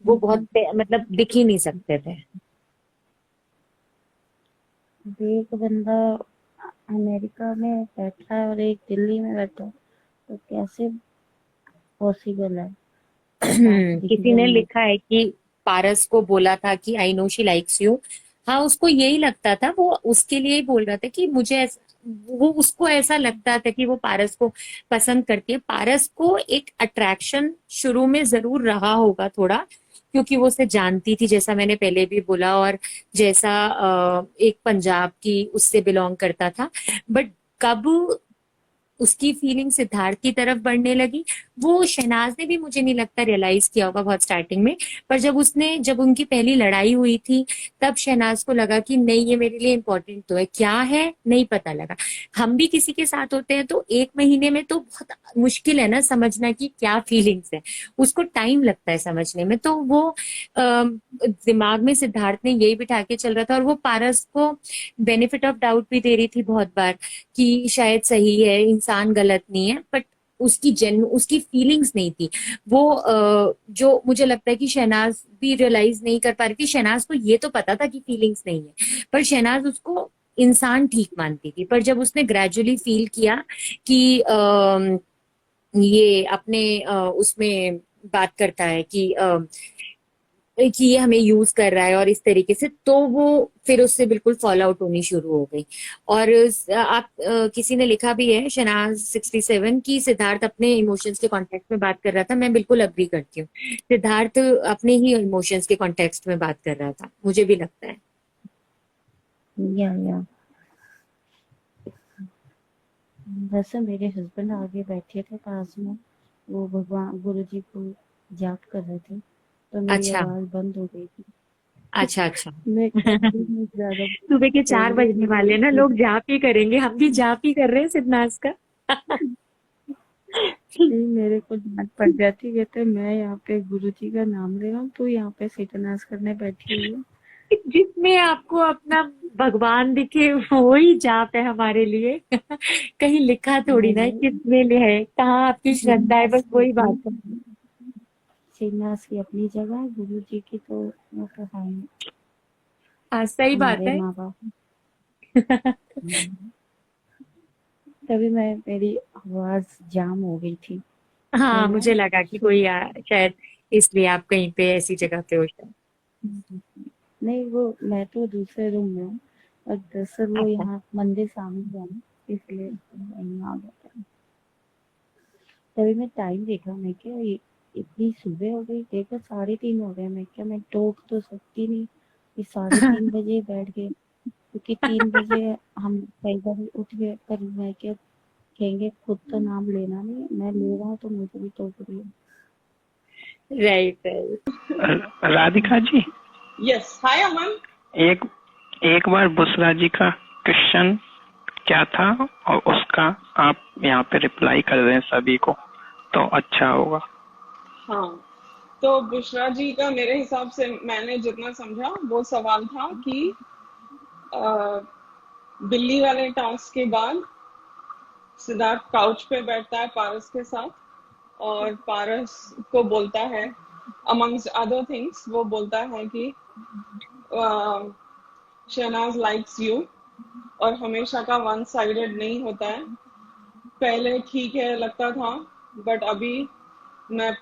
वो बहुत मतलब दिख ही नहीं सकते थे। एक बंदा अमेरिका में बैठा है और एक दिल्ली में बैठा है, तो कैसे पॉसिबल है साथ दिख किसी ने जाना। लिखा है कि पारस को बोला था कि I know she likes you. हाँ, उसको यही लगता था, वो उसके लिए ही बोल रहा था कि वो उसको ऐसा लगता था कि वो पारस को पसंद करती है। पारस को एक अट्रैक्शन शुरू में जरूर रहा होगा थोड़ा, क्योंकि वो उसे जानती थी, जैसा मैंने पहले भी बोला, और जैसा एक पंजाब की उससे बिलोंग करता था। बट कब उसकी फीलिंग सिद्धार्थ की तरफ बढ़ने लगी, वो शहनाज ने भी मुझे नहीं लगता रियलाइज किया होगा बहुत स्टार्टिंग में। पर जब उनकी पहली लड़ाई हुई थी, तब शहनाज को लगा कि नहीं, ये मेरे लिए इम्पोर्टेंट तो है, क्या है नहीं पता लगा। हम भी किसी के साथ होते हैं तो एक महीने में तो बहुत मुश्किल है ना समझना कि क्या फीलिंग्स है, उसको टाइम लगता है समझने में। तो वो दिमाग में सिद्धार्थ ने यही बिठा के चल रहा था, और वो पारस को बेनिफिट ऑफ डाउट भी दे रही थी बहुत बार कि शायद सही है, इंसान गलत नहीं है। बट उसकी फीलिंग्स नहीं थी वो, जो मुझे लगता है कि शहनाज भी रियलाइज नहीं कर पा रही थी। शहनाज को ये तो पता था कि फीलिंग्स नहीं है, पर शहनाज उसको इंसान ठीक मानती थी। पर जब उसने ग्रेजुअली फील किया कि ये अपने उसमें बात करता है कि ये हमें यूज कर रहा है और इस तरीके से, तो वो फिर उससे बिल्कुल फॉल आउट होनी शुरू हो गई। और किसी ने लिखा भी है, शनाज 67, की सिद्धार्थ अपने इमोशंस के कॉन्टेक्स्ट में बात कर रहा था। मैं बिल्कुल अग्री करती हूँ, सिद्धार्थ अपने ही इमोशंस के कॉन्टेक्स्ट में बात कर रहा था, मुझे भी लगता है। या वैसे मेरे हस्बैंड आगे बैठे थे पास में, वो भगवान गुरु जी को जाप कर रहे थे, तो मेरी अच्छा, आवाज बंद हो गई थी। अच्छा, अच्छा। मैं कंटिन्यू ज्यादा सुबह के बोल 4 रही बजने थी वाले हैं ना, लोग जाप ही करेंगे, हम भी जाप ही कर रहे हैं सिद्धनाथ का। फिर मेरे को डांट पड़ जाती, कहते मैं यहाँ पे गुरु जी का नाम ले रहा हूँ, तू यहाँ पे सिटनास करने बैठी हुई है। जिसमें आपको अपना भगवान दिखे वो ही जाप है हमारे लिए। कहीं लिखा थोड़ी ना है नहीं किसमें लिए है, कहाँ आपकी श्रद्धा है, बस वही बात है। सिटनास की अपनी जगह है, गुरु जी की तो वो तो है ही, हाँ, सही बात हमारे है। माँ बाप। तभी मैं मेरी आवाज जाम हो गई थी। मैं हाँ, ना मुझे लगा कि सुन कोई शायद इसलिए आप कहीं पे ऐसी जगह पे हो शायद। नहीं वो मैं तो दूसरे रूम में हूँ, और दरअसल वो अच्छा। यहाँ मंदिर सामने है ना, इसलिए वहीं आ गया था। तभी मैं टाइम देखा, मैं क्या ये इतनी सुबह हो गई, देखो 3:30 हो गए। मैं क्या, मैं टोक तो सकती नहीं कि 3:30 बजे बैठ गए, क्योंकि 3 बजे हम कई बार उठ गए, पर मैं क्या, कहेंगे खुद तो नाम लेना नहीं, मैं ले रहा हूँ तो मुझे भी टोक रही है। Right, right. Radhika ji, yes, hi Aman. एक एक बार बुसरा जी का क्वेश्चन क्या था और उसका आप यहाँ पे रिप्लाई कर दें सभी को तो अच्छा होगा। हाँ, तो बुशरा जी का मेरे हिसाब से मैंने जितना समझा वो सवाल था कि अ, बिल्ली वाले टास्क के बाद सिद्धार्थ काउच पे बैठता है पारस के साथ, और पारस को बोलता है अमंग्स अदर थिंग्स, वो बोलता है कि शहनाज लाइक्स यू, और हमेशा का वन साइडेड नहीं होता है। पहले ठीक है लगता था, बट अभी मैं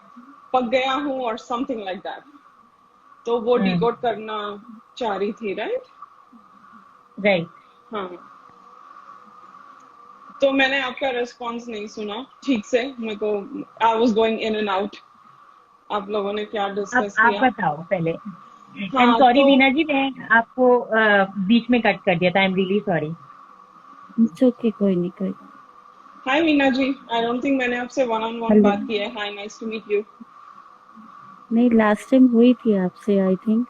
पक गया हूँ, और समथिंग लाइक दैट। तो वो हम्म। डिकोड करना चाह रही थी, राइट? राइट। हाँ, तो मैंने आपका रिस्पॉन्स नहीं सुना ठीक से, मेरे को I was going in and out. आप लोगों ने क्या डिस्कस आप किया? बताओ पहले। आई एम हाँ सॉरी तो वीना जी, मैं आपको बीच में कट कर दिया था। I am really sorry. It's okay, कोई नहीं, कोई नहीं। Hi Meena ji, I don't think मैंने आपसे वन ऑन वन हेलो। बात की है। Hi, nice to meet you. नहीं, लास्ट टाइम हुई थी आपसे, आई थिंक।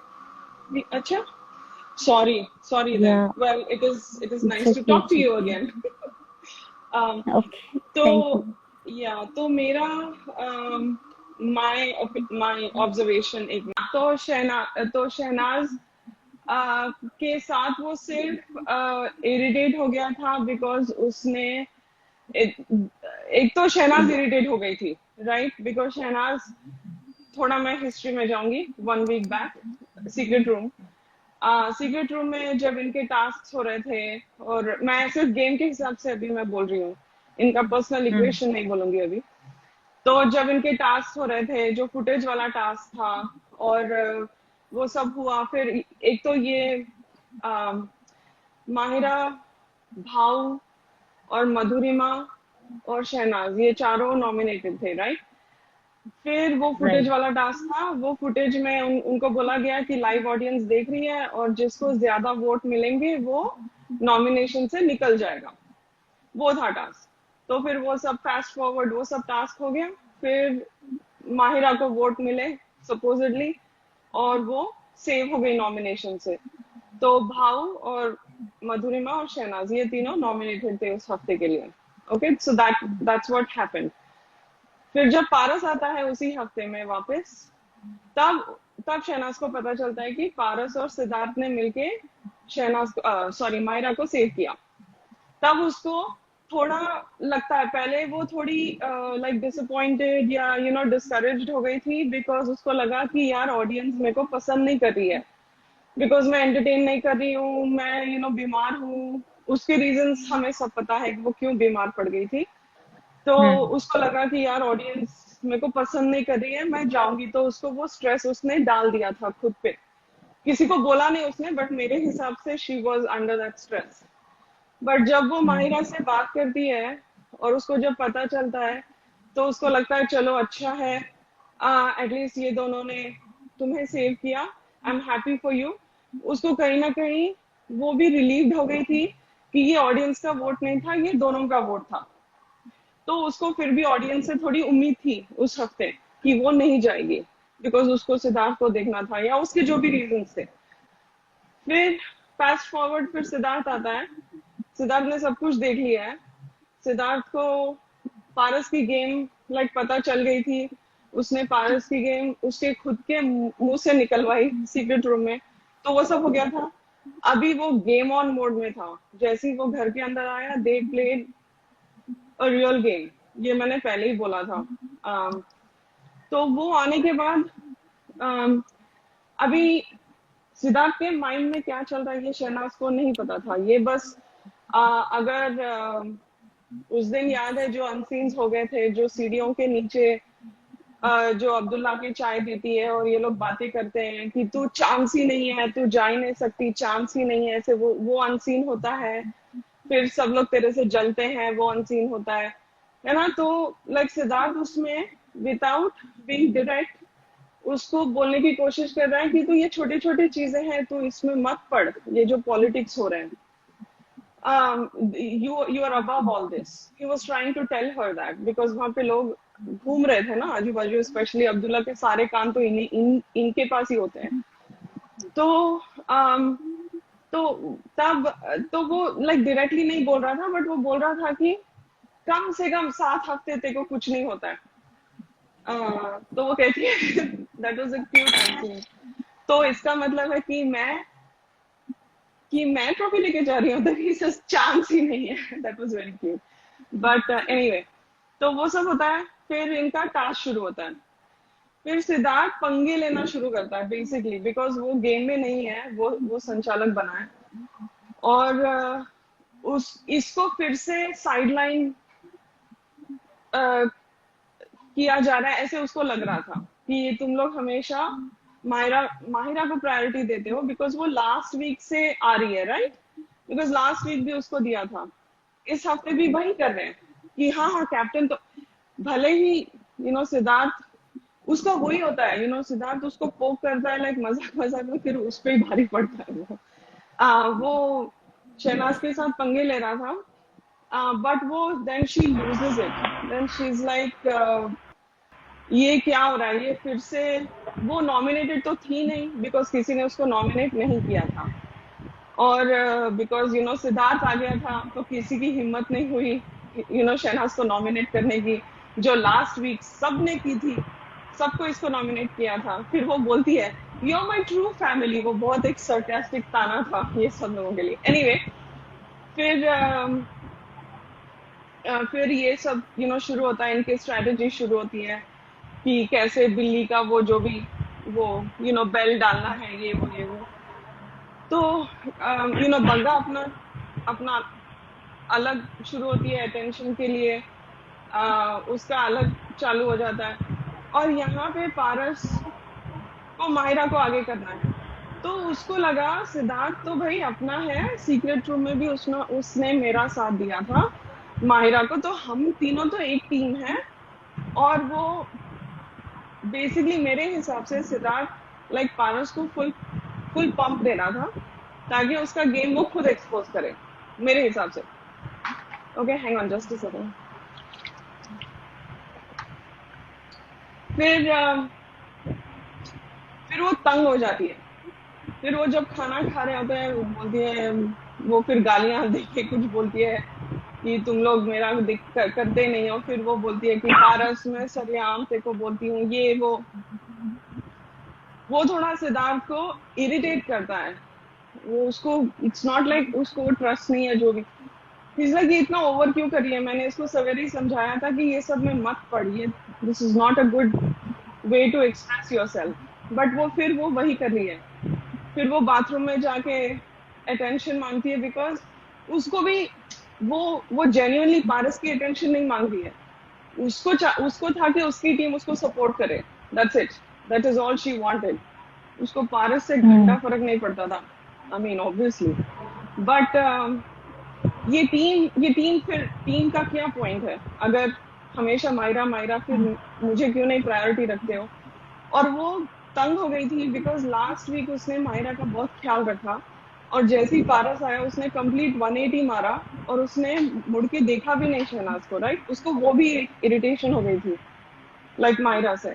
अच्छा, sorry sorry yeah, then. Well, it is it's nice to okay, talk to it's you okay. Again. Okay, तो thank you. या तो मेरा माय ऑब्जर्वेशन एक मिनट, तो शहनाज के साथ वो सिर्फ इरिटेट हो गया था बिकॉज उसने एक तो शहनाज इरिटेट हो गई थी, राइट? बिकॉज शहनाज, थोड़ा मैं हिस्ट्री में जाऊंगी 1 वीक बैक। सीक्रेट रूम में जब इनके टास्क हो रहे थे, और मैं सिर्फ गेम के हिसाब से अभी मैं बोल रही हूँ, इनका पर्सनल हम्म। इक्वेशन नहीं बोलूंगी अभी। तो जब इनके टास्क हो रहे थे, जो फुटेज वाला टास्क था, और वो सब हुआ, फिर एक तो ये अ, माहिरा, भाव, और मधुरिमा, और शहनाज, ये चारों नॉमिनेटेड थे, राइट? फिर वो फुटेज राइट। वाला टास्क था। वो फुटेज में उनको बोला गया कि लाइव ऑडियंस देख रही है, और जिसको ज्यादा वोट मिलेंगे वो नॉमिनेशन से निकल जाएगा। वो था टास्क। तो फिर वो सब फास्ट फॉरवर्ड, वो सब टास्क हो गया। फिर माहिरा को वोट मिले सपोजिटली, और वो सेव हो गई नॉमिनेशन से। तो भाव और मधुरिमा और शहनाज, ये तीनों नॉमिनेटेड थे उस हफ्ते के लिए। Okay, so that's what happened. फिर जब पारस आता है उसी हफ्ते में वापस, तब तब शहनाज को पता चलता है कि पारस और सिद्धार्थ ने मिलके शहनाज को, सॉरी, मायरा को सेव किया। तब उसको थोड़ा लगता है, पहले वो थोड़ी लाइक डिसअपॉइंटेड या डिस्करेज्ड हो गई थी, बिकॉज उसको लगा कि यार ऑडियंस मेरे को पसंद नहीं कर रही है, बिकॉज मैं एंटरटेन नहीं कर रही हूँ, मैं बीमार हूँ। उसके रीजंस हमें सब पता है कि वो क्यों बीमार पड़ गई थी। तो हम्म। उसको लगा कि यार ऑडियंस मेरे को पसंद नहीं कर रही है, मैं जाऊंगी। तो उसको वो स्ट्रेस उसने डाल दिया था खुद पे। किसी को बोला नहीं उसने, बट मेरे हिसाब से she was under that stress. But जब वो माहिरा से बात करती है, और उसको जब पता चलता है, तो उसको लगता है चलो अच्छा है, एटलीस्ट ये दोनों ने तुम्हें सेव किया, I am happy for you. उसको कहीं ना कहीं वो भी रिलीव्ड हो गई थी कि ये ऑडियंस का वोट नहीं था, ये दोनों का वोट था। तो उसको फिर भी ऑडियंस से थोड़ी उम्मीद थी उस हफ्ते कि वो नहीं जाएगी, बिकॉज उसको सिद्धार्थ को देखना था, या उसके जो भी रीजन थे। फिर फास्ट फॉरवर्ड, फिर सिद्धार्थ आता है। सिद्धार्थ ने सब कुछ देख लिया है। सिद्धार्थ को पारस की गेम लाइक पता चल गई थी। उसने पारस की गेम उसके खुद के मुंह से निकलवाई सीक्रेट रूम में। तो वो सब हो गया था। अभी वो गेम ऑन मोड में था। जैसे ही वो घर के अंदर आया, they played a real game. ये मैंने पहले ही बोला था। तो वो आने के बाद अम, अभी सिद्धार्थ के माइंड में क्या चल रहा है ये शहनाज को नहीं पता था। ये बस अगर उस दिन याद है जो अनसीन्स हो गए थे, जो सीढ़ियों के नीचे जो अब्दुल्ला की चाय पीती है और ये लोग बातें करते हैं कि तू चांस ही नहीं है, तू जा ही नहीं सकती, चांस ही नहीं है, ऐसे वो अनसीन होता है। फिर सब लोग तेरे से जलते हैं, वो अनसीन होता है ना? तो लाइक सिद्धार्थ उसमें विदाउट बीइंग डायरेक्ट उसको बोलने की कोशिश कर रहा है कि तू ये छोटी छोटी चीजें हैं, तू इसमें मत पढ़, ये जो पॉलिटिक्स हो रहे हैं, you are above all this. He was trying to tell her that because वहां पे लोग घूम रहे थे ना आजू बाजू, स्पेशली अब्दुल्ला के सारे कान तो इनके पास ही होते हैं। तो तो तब तो वो लाइक डायरेक्टली नहीं बोल रहा था, बट वो बोल रहा था कि कम से कम 7 हफ्ते तेरे को कुछ नहीं होता है। तो वो कहती है that was a cute scene. तो इसका मतलब है कि मैं ट्रॉफी लेके जा रही हूँ, तो चांस ही नहीं है। That was very cute. But anyway, तो वो सब होता है। फिर इनका टास्क शुरू होता है। फिर सिद्धार्थ पंगे लेना शुरू करता है बेसिकली, बिकॉज वो गेम में नहीं है, वो संचालक बना है। और इसको फिर से साइडलाइन किया जा रहा है, ऐसे उसको लग रहा था कि तुम लोग हमेशा माहिरा को प्रायोरिटी देते हो बिकॉज वो लास्ट वीक से आ रही है, राइट? बिकॉज लास्ट वीक भी उसको दिया था, इस हफ्ते भी वही कर रहे हैं कि हाँ कैप्टन। तो भले ही सिद्धार्थ उसका वही होता है, सिद्धार्थ उसको पोक करता है लाइक मजाक मजाक में, फिर उस पर ही भारी पड़ता है वो शहनाज के साथ पंगे ले रहा था। बट वो then she loses it, then she is like ये क्या हो रहा है, ये फिर से। वो नॉमिनेटेड तो थी नहीं बिकॉज किसी ने उसको नॉमिनेट नहीं किया था, और बिकॉज सिद्धार्थ आ गया था तो किसी की हिम्मत नहीं हुई शहनाज को नॉमिनेट करने की, जो लास्ट वीक सबने की थी, सबको इसको नॉमिनेट किया था। फिर वो बोलती है you are my true family, वो बहुत एक सर्कास्टिक ताना था ये सब लोगों के लिए। एनीवे, फिर ये सब शुरू होता है, इनकी स्ट्रेटेजी शुरू होती है कि कैसे बिल्ली का वो जो भी वो बेल डालना है, ये वो। तो बग्गा अपना अलग शुरू होती है अटेंशन के लिए, उसका अलग चालू हो जाता है। और यहाँ पे पारस को माहिरा को आगे करना है, तो उसको लगा सिद्धार्थ तो भाई अपना है, सीक्रेट रूम में भी उसने मेरा साथ दिया था माहिरा को, तो हम तीनों तो एक टीम है। और वो बेसिकली मेरे हिसाब से सिद्धार्थ लाइक पारस को फुल पंप देना था ताकि उसका गेम वो खुद एक्सपोज करे, मेरे हिसाब से। Okay, hang on just a second. फिर वो तंग हो जाती है। फिर वो जब खाना खा रहे होते हैं, वो बोलती है, वो फिर गालियां दे के कुछ बोलती है कि तुम लोग मेरा करते नहीं हो। फिर वो बोलती है कि पारस मैं सरेआम तेरे को बोलती हूँ, ये वो थोड़ा सिद्धार्थ को इरिटेट करता है। वो उसको इट्स नॉट लाइक उसको ट्रस्ट नहीं है जो भी। इज लाइक ये इतना ओवर क्यों कर रही है? मैंने इसको सवेरे ही समझाया था कि ये सब में मत पढ़िए, this is not a good way to express yourself, but वो वही कर रही है। फिर वो बाथरूम में जाके अटेंशन मांगती है बिकॉज उसको भी वो जेन्युइनली पारस की अटेंशन नहीं मांग रही है, उसको था कि उसकी टीम उसको सपोर्ट करे, that's it, that is all she wanted. उसको पारस से घंटा फर्क नहीं पड़ता था, आई मीन ऑब्वियसली। बट ये टीम का क्या पॉइंट है अगर हमेशा मायरा फिर मुझे क्यों नहीं प्रायोरिटी रखते हो? और वो तंग हो गई थी बिकॉज लास्ट वीक उसने मायरा का बहुत ख्याल रखा, और जैसे ही पारस आया उसने कंप्लीट 180 मारा और उसने मुड़ के देखा भी नहीं शहनाज को, राइट? उसको वो भी इरिटेशन हो गई थी लाइक मायरा से।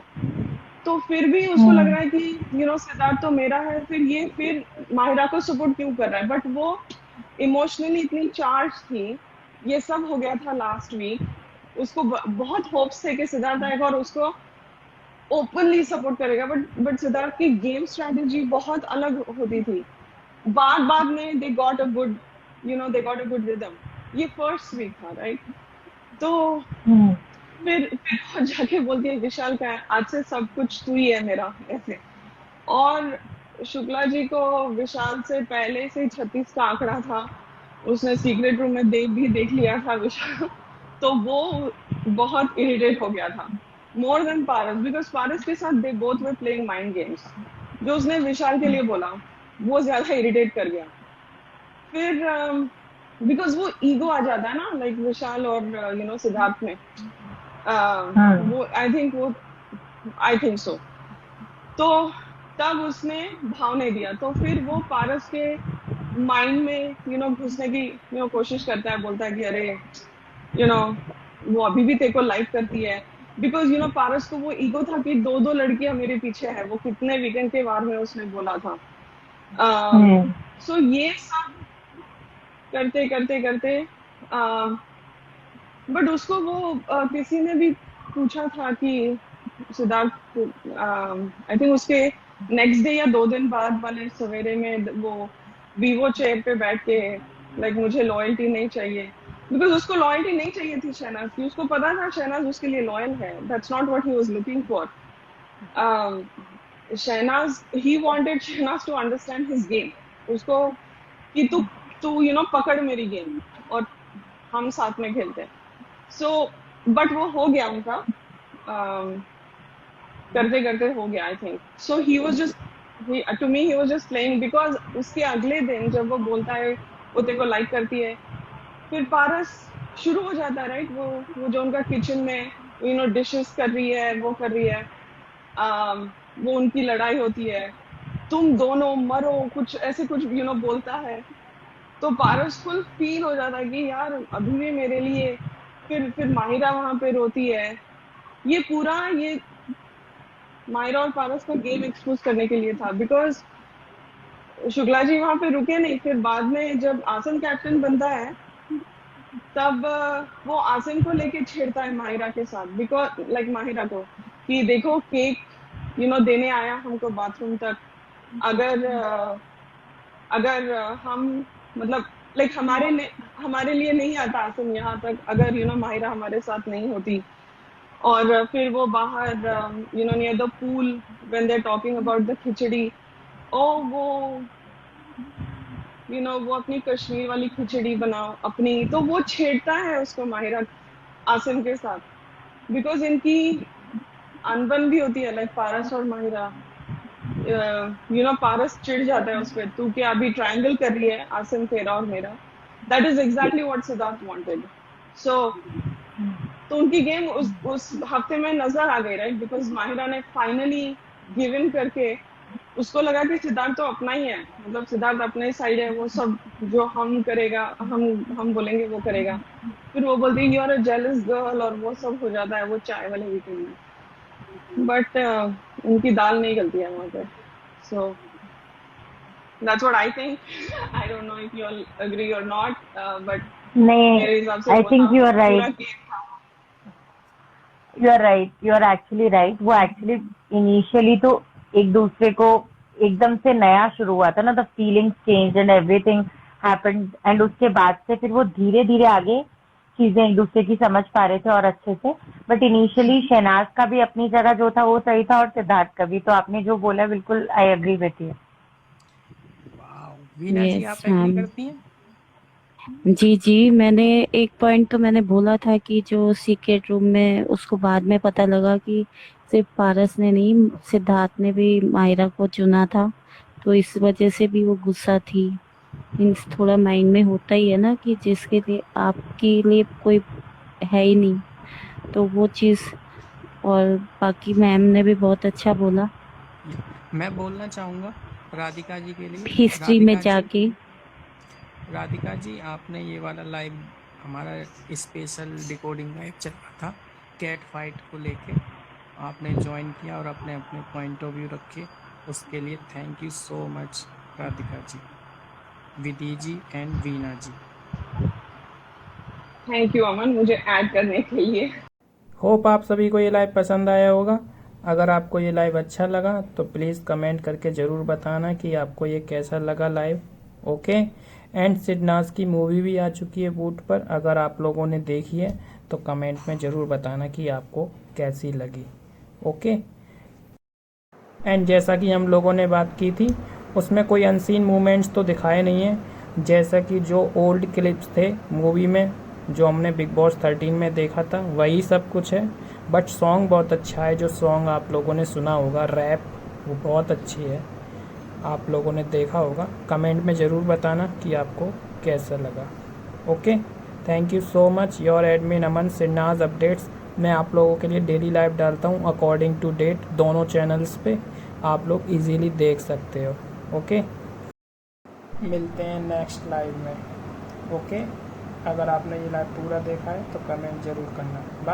तो फिर भी उसको लग रहा है कि सिद्धार्थ तो मेरा है, फिर माहिरा को सपोर्ट क्यों कर रहा है? बट वो इमोशनली इतनी चार्ज थी, ये सब हो गया था लास्ट वीक। उसको बहुत होप्स थे कि सिद्धार्थ आएगा और उसको ओपनली सपोर्ट करेगा, बट सिद्धार्थ की गेम स्ट्रेटेजी बहुत अलग होती थी। बाद में they got a good rhythm. ये फर्स्ट वीक था, राइट? तो फिर वो जाके बोलती है विशाल का है, आज से सब कुछ तू ही है मेरा, ऐसे। और शुक्ला जी को विशाल से पहले से 36 का आंकड़ा था, उसने सीक्रेट रूम में देख लिया था विशाल। तो वो बहुत इरिटेट हो गया था, मोर देन पारस, बिकॉज पारस के साथ they both were playing mind games. जो उसने विशाल के लिए बोला वो ज्यादा इरिटेट कर गया। फिर बिकॉज वो ईगो आ जाता है ना, लाइक विशाल और सिद्धार्थ में। हम्म। वो आई थिंक सो। तो तब उसने भाव नहीं दिया, तो फिर वो पारस के माइंड में घुसने की कोशिश करता है, बोलता है कि अरे यू नो वो अभी भी तेरे को लाइक करती है, बिकॉज पारस को वो ईगो था कि दो दो लड़कियां मेरे पीछे है, वो कितने वीकेंड के वार में उसने बोला था। हम्म। सो ये सब करते करते करते बट उसको वो किसी ने भी पूछा था कि सिद्धार्थ, आई थिंक उसके नेक्स्ट डे या 2 दिन बाद वाले सवेरे में वो वीवो चेयर पे बैठ के लाइक मुझे लॉयल्टी नहीं चाहिए, बिकॉज उसको लॉयल्टी नहीं चाहिए थी शहनाज की, उसको पता था शहनाज उसके लिए लॉयल है, that's not what he was looking for. Shehnaaz, he wanted Shehnaaz to understand his game, उसको कि तू तू पकड़ मेरी गेम और हम साथ में खेलते हैं। सो बट वो हो गया उनका, करते करते हो गया I think. So he was just, to me he was just playing, because उसके अगले दिन जब वो बोलता है वो तेरे को लाइक करती है, फिर पारस शुरू हो जाता है राइट, वो जो उनका किचन में डिशेस कर रही है, वो कर रही है, वो उनकी लड़ाई होती है, तुम दोनों मरो, कुछ ऐसे कुछ बोलता है। तो पारस फुल फील हो जाता है कि यार अभी भी मेरे लिए। फिर माहिरा वहां पे रोती है। ये पूरा ये माहिरा और पारस का गेम एक्सपोज करने के लिए था, बिकॉज शुक्ला जी वहां पे रुके नहीं, फिर बाद में जब आसिम कैप्टन बनता है तब वो आसिम को लेके छेड़ता है माहिरा के साथ, बिकॉज लाइक माहिरा को कि देखो केक देने आया हमको बाथरूम तक, अगर अगर हम मतलब लाइक हमारे लिए नहीं आता आसिम यहाँ तक, अगर माहिरा हमारे साथ नहीं होती। और फिर वो बाहर near the pool when they are talking about the khichdi, ओ वो अपनी कश्मीर वाली खिचड़ी बनाओ अपनी, तो वो छेड़ता है उसको माहिरा आसिम के साथ, बिकॉज इनकी अनबन भी होती है लाइक पारस और माहिरा। पारस चिढ़ जाता है उस पर, तू क्या अभी ट्रायंगल कर रही है आसिम तेरा और मेरा, that is exactly what Siddharth wanted. So तो उनकी गेम उस हफ्ते में नजर आ गई राइट, बिकॉज माहिरा ने फाइनली गिव इन करके, उसको लगा कि सिद्धार्थ तो अपना ही है, मतलब सिद्धार्थ अपने साइड है, वो सब जो हम करेगा, हम बोलेंगे वो करेगा। फिर वो बोलती है you are a jealous girl, और वो सब हो जाता है वो चाय वाले वीकेंड में। बट उनकी दाल नहीं गलती है वहां पे। So that's what I think. I don't know if you all agree or not, but नहीं, मेरे हिसाब से आई वो था थिंक यू आर पूरा राइट। गेम था। You are right, you are actually right. वो एक्चुअली इनिशियली तो एक दूसरे को एकदम से नया शुरू हुआ था ना, the feelings change and everything happened, and उसके बाद से फिर वो धीरे धीरे आगे चीजें एक दूसरे की समझ पा रहे थे और अच्छे से। बट इनिशियली शहनाज का भी अपनी जगह जो था वो सही था, और सिद्धार्थ का भी। तो आपने जो बोला बिल्कुल I agree with you. Veena ji, yes आप एग्री मैम। करती हैं? जी जी, मैंने एक पॉइंट तो मैंने बोला था कि जो सीक्रेट रूम में उसको बाद में पता लगा कि सिर्फ पारस ने नहीं, सिद्धार्थ ने भी मायरा को चुना था, तो इस वजह से भी वो गुस्सा थी। मीन्स थोड़ा माइंड में होता ही है ना कि जिसके लिए आपके लिए कोई है ही नहीं, तो वो चीज़। और बाकी मैम ने भी बहुत अच्छा बोला मैं बोलना चाहूँगा राधिका जी के लिए। हिस्ट्री में जाके। राधिका जी, आपने ये वाला लाइव, हमारा स्पेशल डिकोडिंग लाइव चल रहा था कैट फाइट को लेके, आपने ज्वाइन किया और अपने अपने पॉइंट ऑफ व्यू रखे, उसके लिए thank you so much Radhika ji, Vidhi ji and Veena ji. Thank you Aman मुझे ऐड करने के लिए। होप आप सभी को ये लाइव पसंद आया होगा। अगर आपको ये लाइव अच्छा लगा तो प्लीज़ कमेंट करके ज़रूर बताना कि आपको ये कैसा लगा लाइव। ओके। एंड सिडनाज की मूवी भी आ चुकी है वूट पर, अगर आप लोगों ने देखी है तो कमेंट में ज़रूर बताना कि आपको कैसी लगी। ओके। एंड जैसा कि हम लोगों ने बात की थी, उसमें कोई अनसीन मूवमेंट्स तो दिखाए नहीं हैं, जैसा कि जो ओल्ड क्लिप्स थे मूवी में जो हमने बिग बॉस 13 में देखा था वही सब कुछ है। बट सॉन्ग बहुत अच्छा है, जो सॉन्ग आप लोगों ने सुना होगा रैप, वो बहुत अच्छी है, आप लोगों ने देखा होगा। कमेंट में ज़रूर बताना कि आपको कैसा लगा। Okay, thank you so much. Your admin Aman, सिन्नाज अपडेट्स, मैं आप लोगों के लिए डेली लाइव डालता हूँ अकॉर्डिंग टू डेट, दोनों चैनल्स पे आप लोग इजीली देख सकते हो। ओके, मिलते हैं नेक्स्ट लाइव में। ओके, अगर आपने ये लाइव पूरा देखा है तो कमेंट ज़रूर करना। बाय।